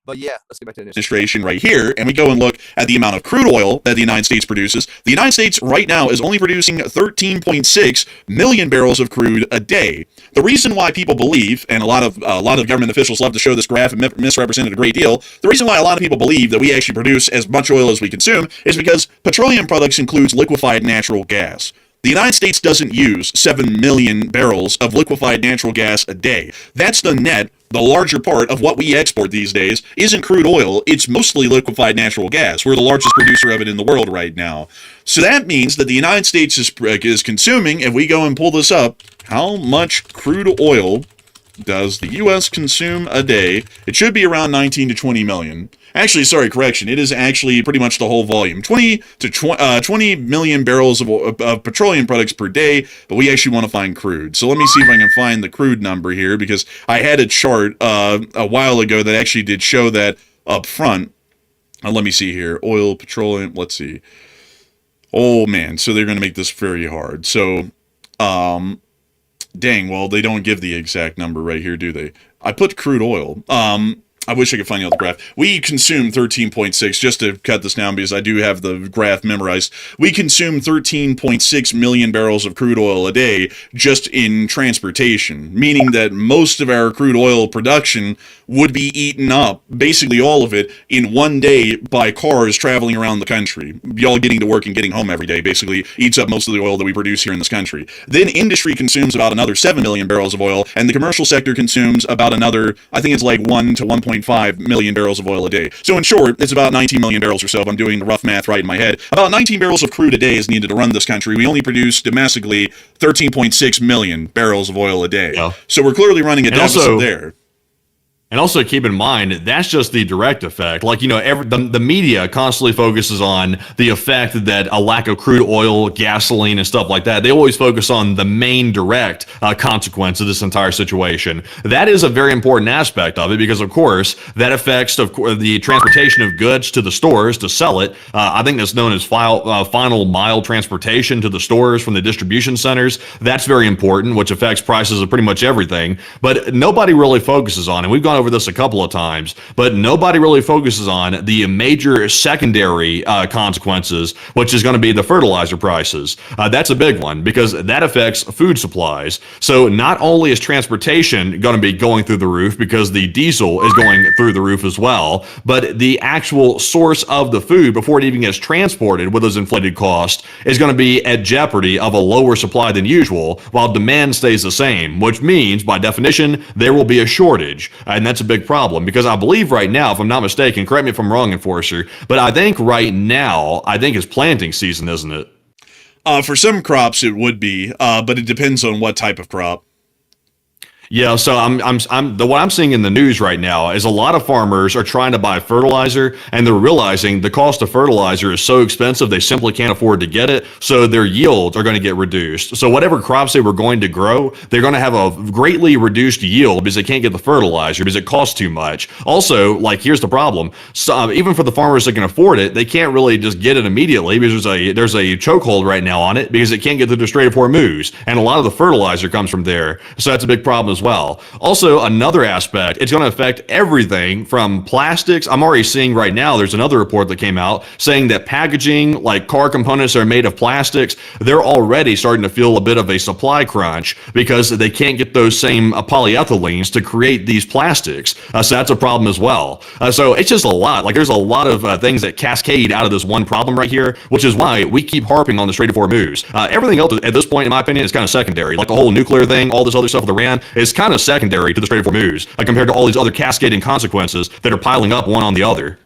Speaker 2: But yeah, let's get back to the
Speaker 4: administration right here, and we go and look at the amount of crude oil that the United States produces. The United States right now is only producing 13.6 million barrels of crude a day. The reason why people believe, and a lot of government officials love to show this graph and misrepresent it a great deal, the reason why a lot of people believe that we actually produce as much oil as we consume is because petroleum products includes liquefied natural gas. The United States doesn't use 7 million barrels of liquefied natural gas a day. That's the net. The larger part of what we export these days isn't crude oil, it's mostly liquefied natural gas. We're the largest producer of it in the world right now. So that means that the United States is consuming, if we go and pull this up, how much crude oil does the U.S. consume a day? It should be around 19 to 20 million. Actually, sorry, correction. It is actually pretty much the whole volume. 20 million barrels of petroleum products per day, but we actually want to find crude. So let me see if I can find the crude number here, because I had a chart a while ago that actually did show that up front. Let me see here. Oil, petroleum, let's see. Oh, man. So they're going to make this very hard. So, dang, well, they don't give the exact number right here, do they? I put crude oil. I wish I could find out the graph. We consume 13.6, just to cut this down because I do have the graph memorized. We consume 13.6 million barrels of crude oil a day just in transportation, meaning that most of our crude oil production would be eaten up, basically all of it, in one day by cars traveling around the country. Y'all getting to work and getting home every day basically eats up most of the oil that we produce here in this country. Then industry consumes about another 7 million barrels of oil, and the commercial sector consumes about another, I think it's like 1 to 1.5 million barrels of oil a day. So in short, it's about 19 million barrels or so, if I'm doing the rough math right in my head. About 19 barrels of crude a day is needed to run this country. We only produce domestically 13.6 million barrels of oil a day. Yeah. So we're clearly running a deficit there.
Speaker 3: And also keep in mind, that's just the direct effect. Like, you know, the media constantly focuses on the effect that a lack of crude oil, gasoline, and stuff like that. They always focus on the main direct consequence of this entire situation. That is a very important aspect of it because, of course, that affects the transportation of goods to the stores to sell it. I think that's known as final mile transportation to the stores from the distribution centers. That's very important, which affects prices of pretty much everything. But nobody really focuses on it. We've gone over this a couple of times, but nobody really focuses on the major secondary consequences, which is going to be the fertilizer prices. That's a big one because that affects food supplies. So not only is transportation going to be going through the roof because the diesel is going through the roof as well, but the actual source of the food before it even gets transported with those inflated costs is going to be at jeopardy of a lower supply than usual while demand stays the same, which means by definition there will be a shortage. And that's a big problem because I believe right now, if I'm not mistaken, correct me if I'm wrong, Enforcer, but I think right now, it's planting season, isn't it?
Speaker 4: For some crops it would be, but it depends on what type of crop.
Speaker 3: Yeah, so what I'm seeing in the news right now is a lot of farmers are trying to buy fertilizer and they're realizing the cost of fertilizer is so expensive they simply can't afford to get it, so their yields are going to get reduced. So whatever crops they were going to grow, they're going to have a greatly reduced yield because they can't get the fertilizer because it costs too much. Also, like, here's the problem. So, even for the farmers that can afford it, they can't really just get it immediately because there's a chokehold right now on it because it can't get through the Strait of Hormuz, and a lot of the fertilizer comes from there. So that's a big problem as well. Also, another aspect, it's going to affect everything from plastics. I'm already seeing right now, there's another report that came out saying that packaging, like car components that are made of plastics, they're already starting to feel a bit of a supply crunch because they can't get those same polyethylenes to create these plastics. So that's a problem as well. So it's just a lot. Like, there's a lot of things that cascade out of this one problem right here, which is why we keep harping on the Strait of Hormuz. Everything else at this point, in my opinion, is kind of secondary. Like the whole nuclear thing, all this other stuff with Iran is kind of secondary to the Strait of Hormuz, compared to all these other cascading consequences that are piling up one on the other.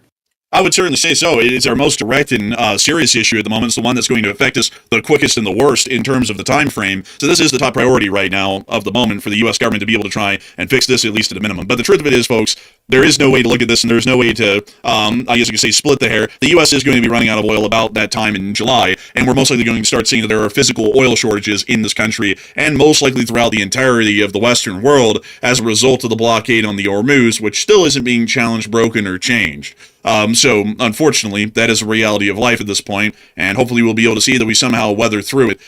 Speaker 4: I would certainly say so. It's our most direct and serious issue at the moment. It's the one that's going to affect us the quickest and the worst in terms of the time frame. So this is the top priority right now of the moment for the U.S. government to be able to try and fix this, at least at a minimum. But the truth of it is, folks, there is no way to look at this, and there's no way to, I guess you could say, split the hair. The U.S. is going to be running out of oil about that time in July, and we're most likely going to start seeing that there are physical oil shortages in this country, and most likely throughout the entirety of the Western world as a result of the blockade on the Hormuz, which still isn't being challenged, broken, or changed. So, unfortunately, that is a reality of life at this point, and hopefully we'll be able to see that we somehow weather through it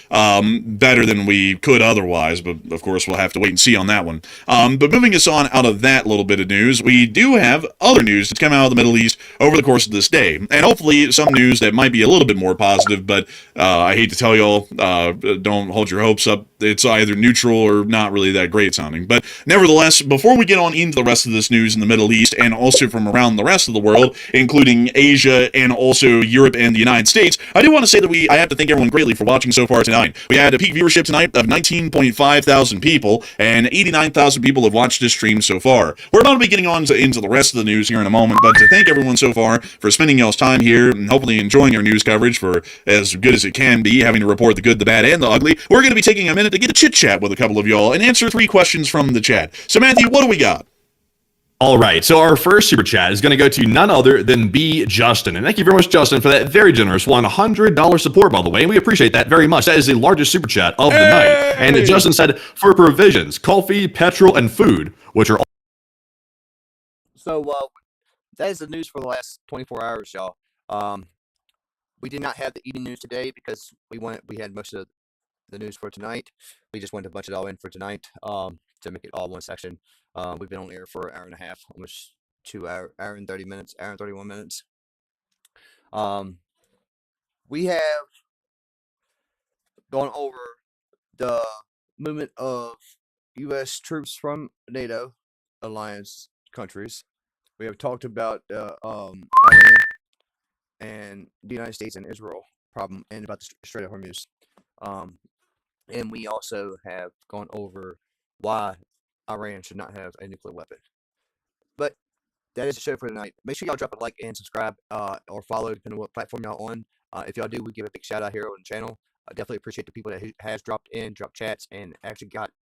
Speaker 4: better than we could otherwise, but of course we'll have to wait and see on that one. But moving us on out of that little bit of news, we do have other news that's come out of the Middle East over the course of this day, and hopefully some news that might be a little bit more positive, but I hate to tell y'all, don't hold your hopes up it's either neutral or not really that great sounding. But nevertheless, before we get on into the rest of this news in the Middle East and also from around the rest of the world, including Asia and also Europe and the United States, I do want to say that I have to thank everyone greatly for watching so far tonight. We had a peak viewership tonight of 19.5 thousand people, and 89,000 people have watched this stream so far. We're about to be getting on into the rest of the news here in a moment, but to thank everyone so far for spending y'all's time here and hopefully enjoying our news coverage for as good as it can be, having to report the good, the bad, and the ugly, we're going to be taking a minute to get a chit-chat with a couple of y'all and answer 3 questions from the chat. So, Matthew, what do we got?
Speaker 3: All right, so our first super chat is going to go to none other than B. Justin. And thank you very much, Justin, for that very generous $100 support, by the way. And we appreciate that very much. That is the largest super chat of the night. And Justin said, for provisions, coffee, petrol, and food, which are all.
Speaker 2: So, that is the news for the last 24 hours, y'all. We did not have the eating news today because we had most of the news for tonight. We just wanted to bunch it all in for tonight to make it all one section. We've been on air for an hour and a half, almost 2 hour and 30 minutes, hour and 31 minutes. We have gone over the movement of U.S. troops from NATO alliance countries. We have talked about Iran and the United States and Israel problem and about the Strait of Hormuz. And we also have gone over why Iran should not have a nuclear weapon. But that is the show for tonight. Make sure y'all drop a like and subscribe or follow, depending on what platform y'all on. If y'all do, we give a big shout out here on the channel. I definitely appreciate the people that has dropped chats, and actually got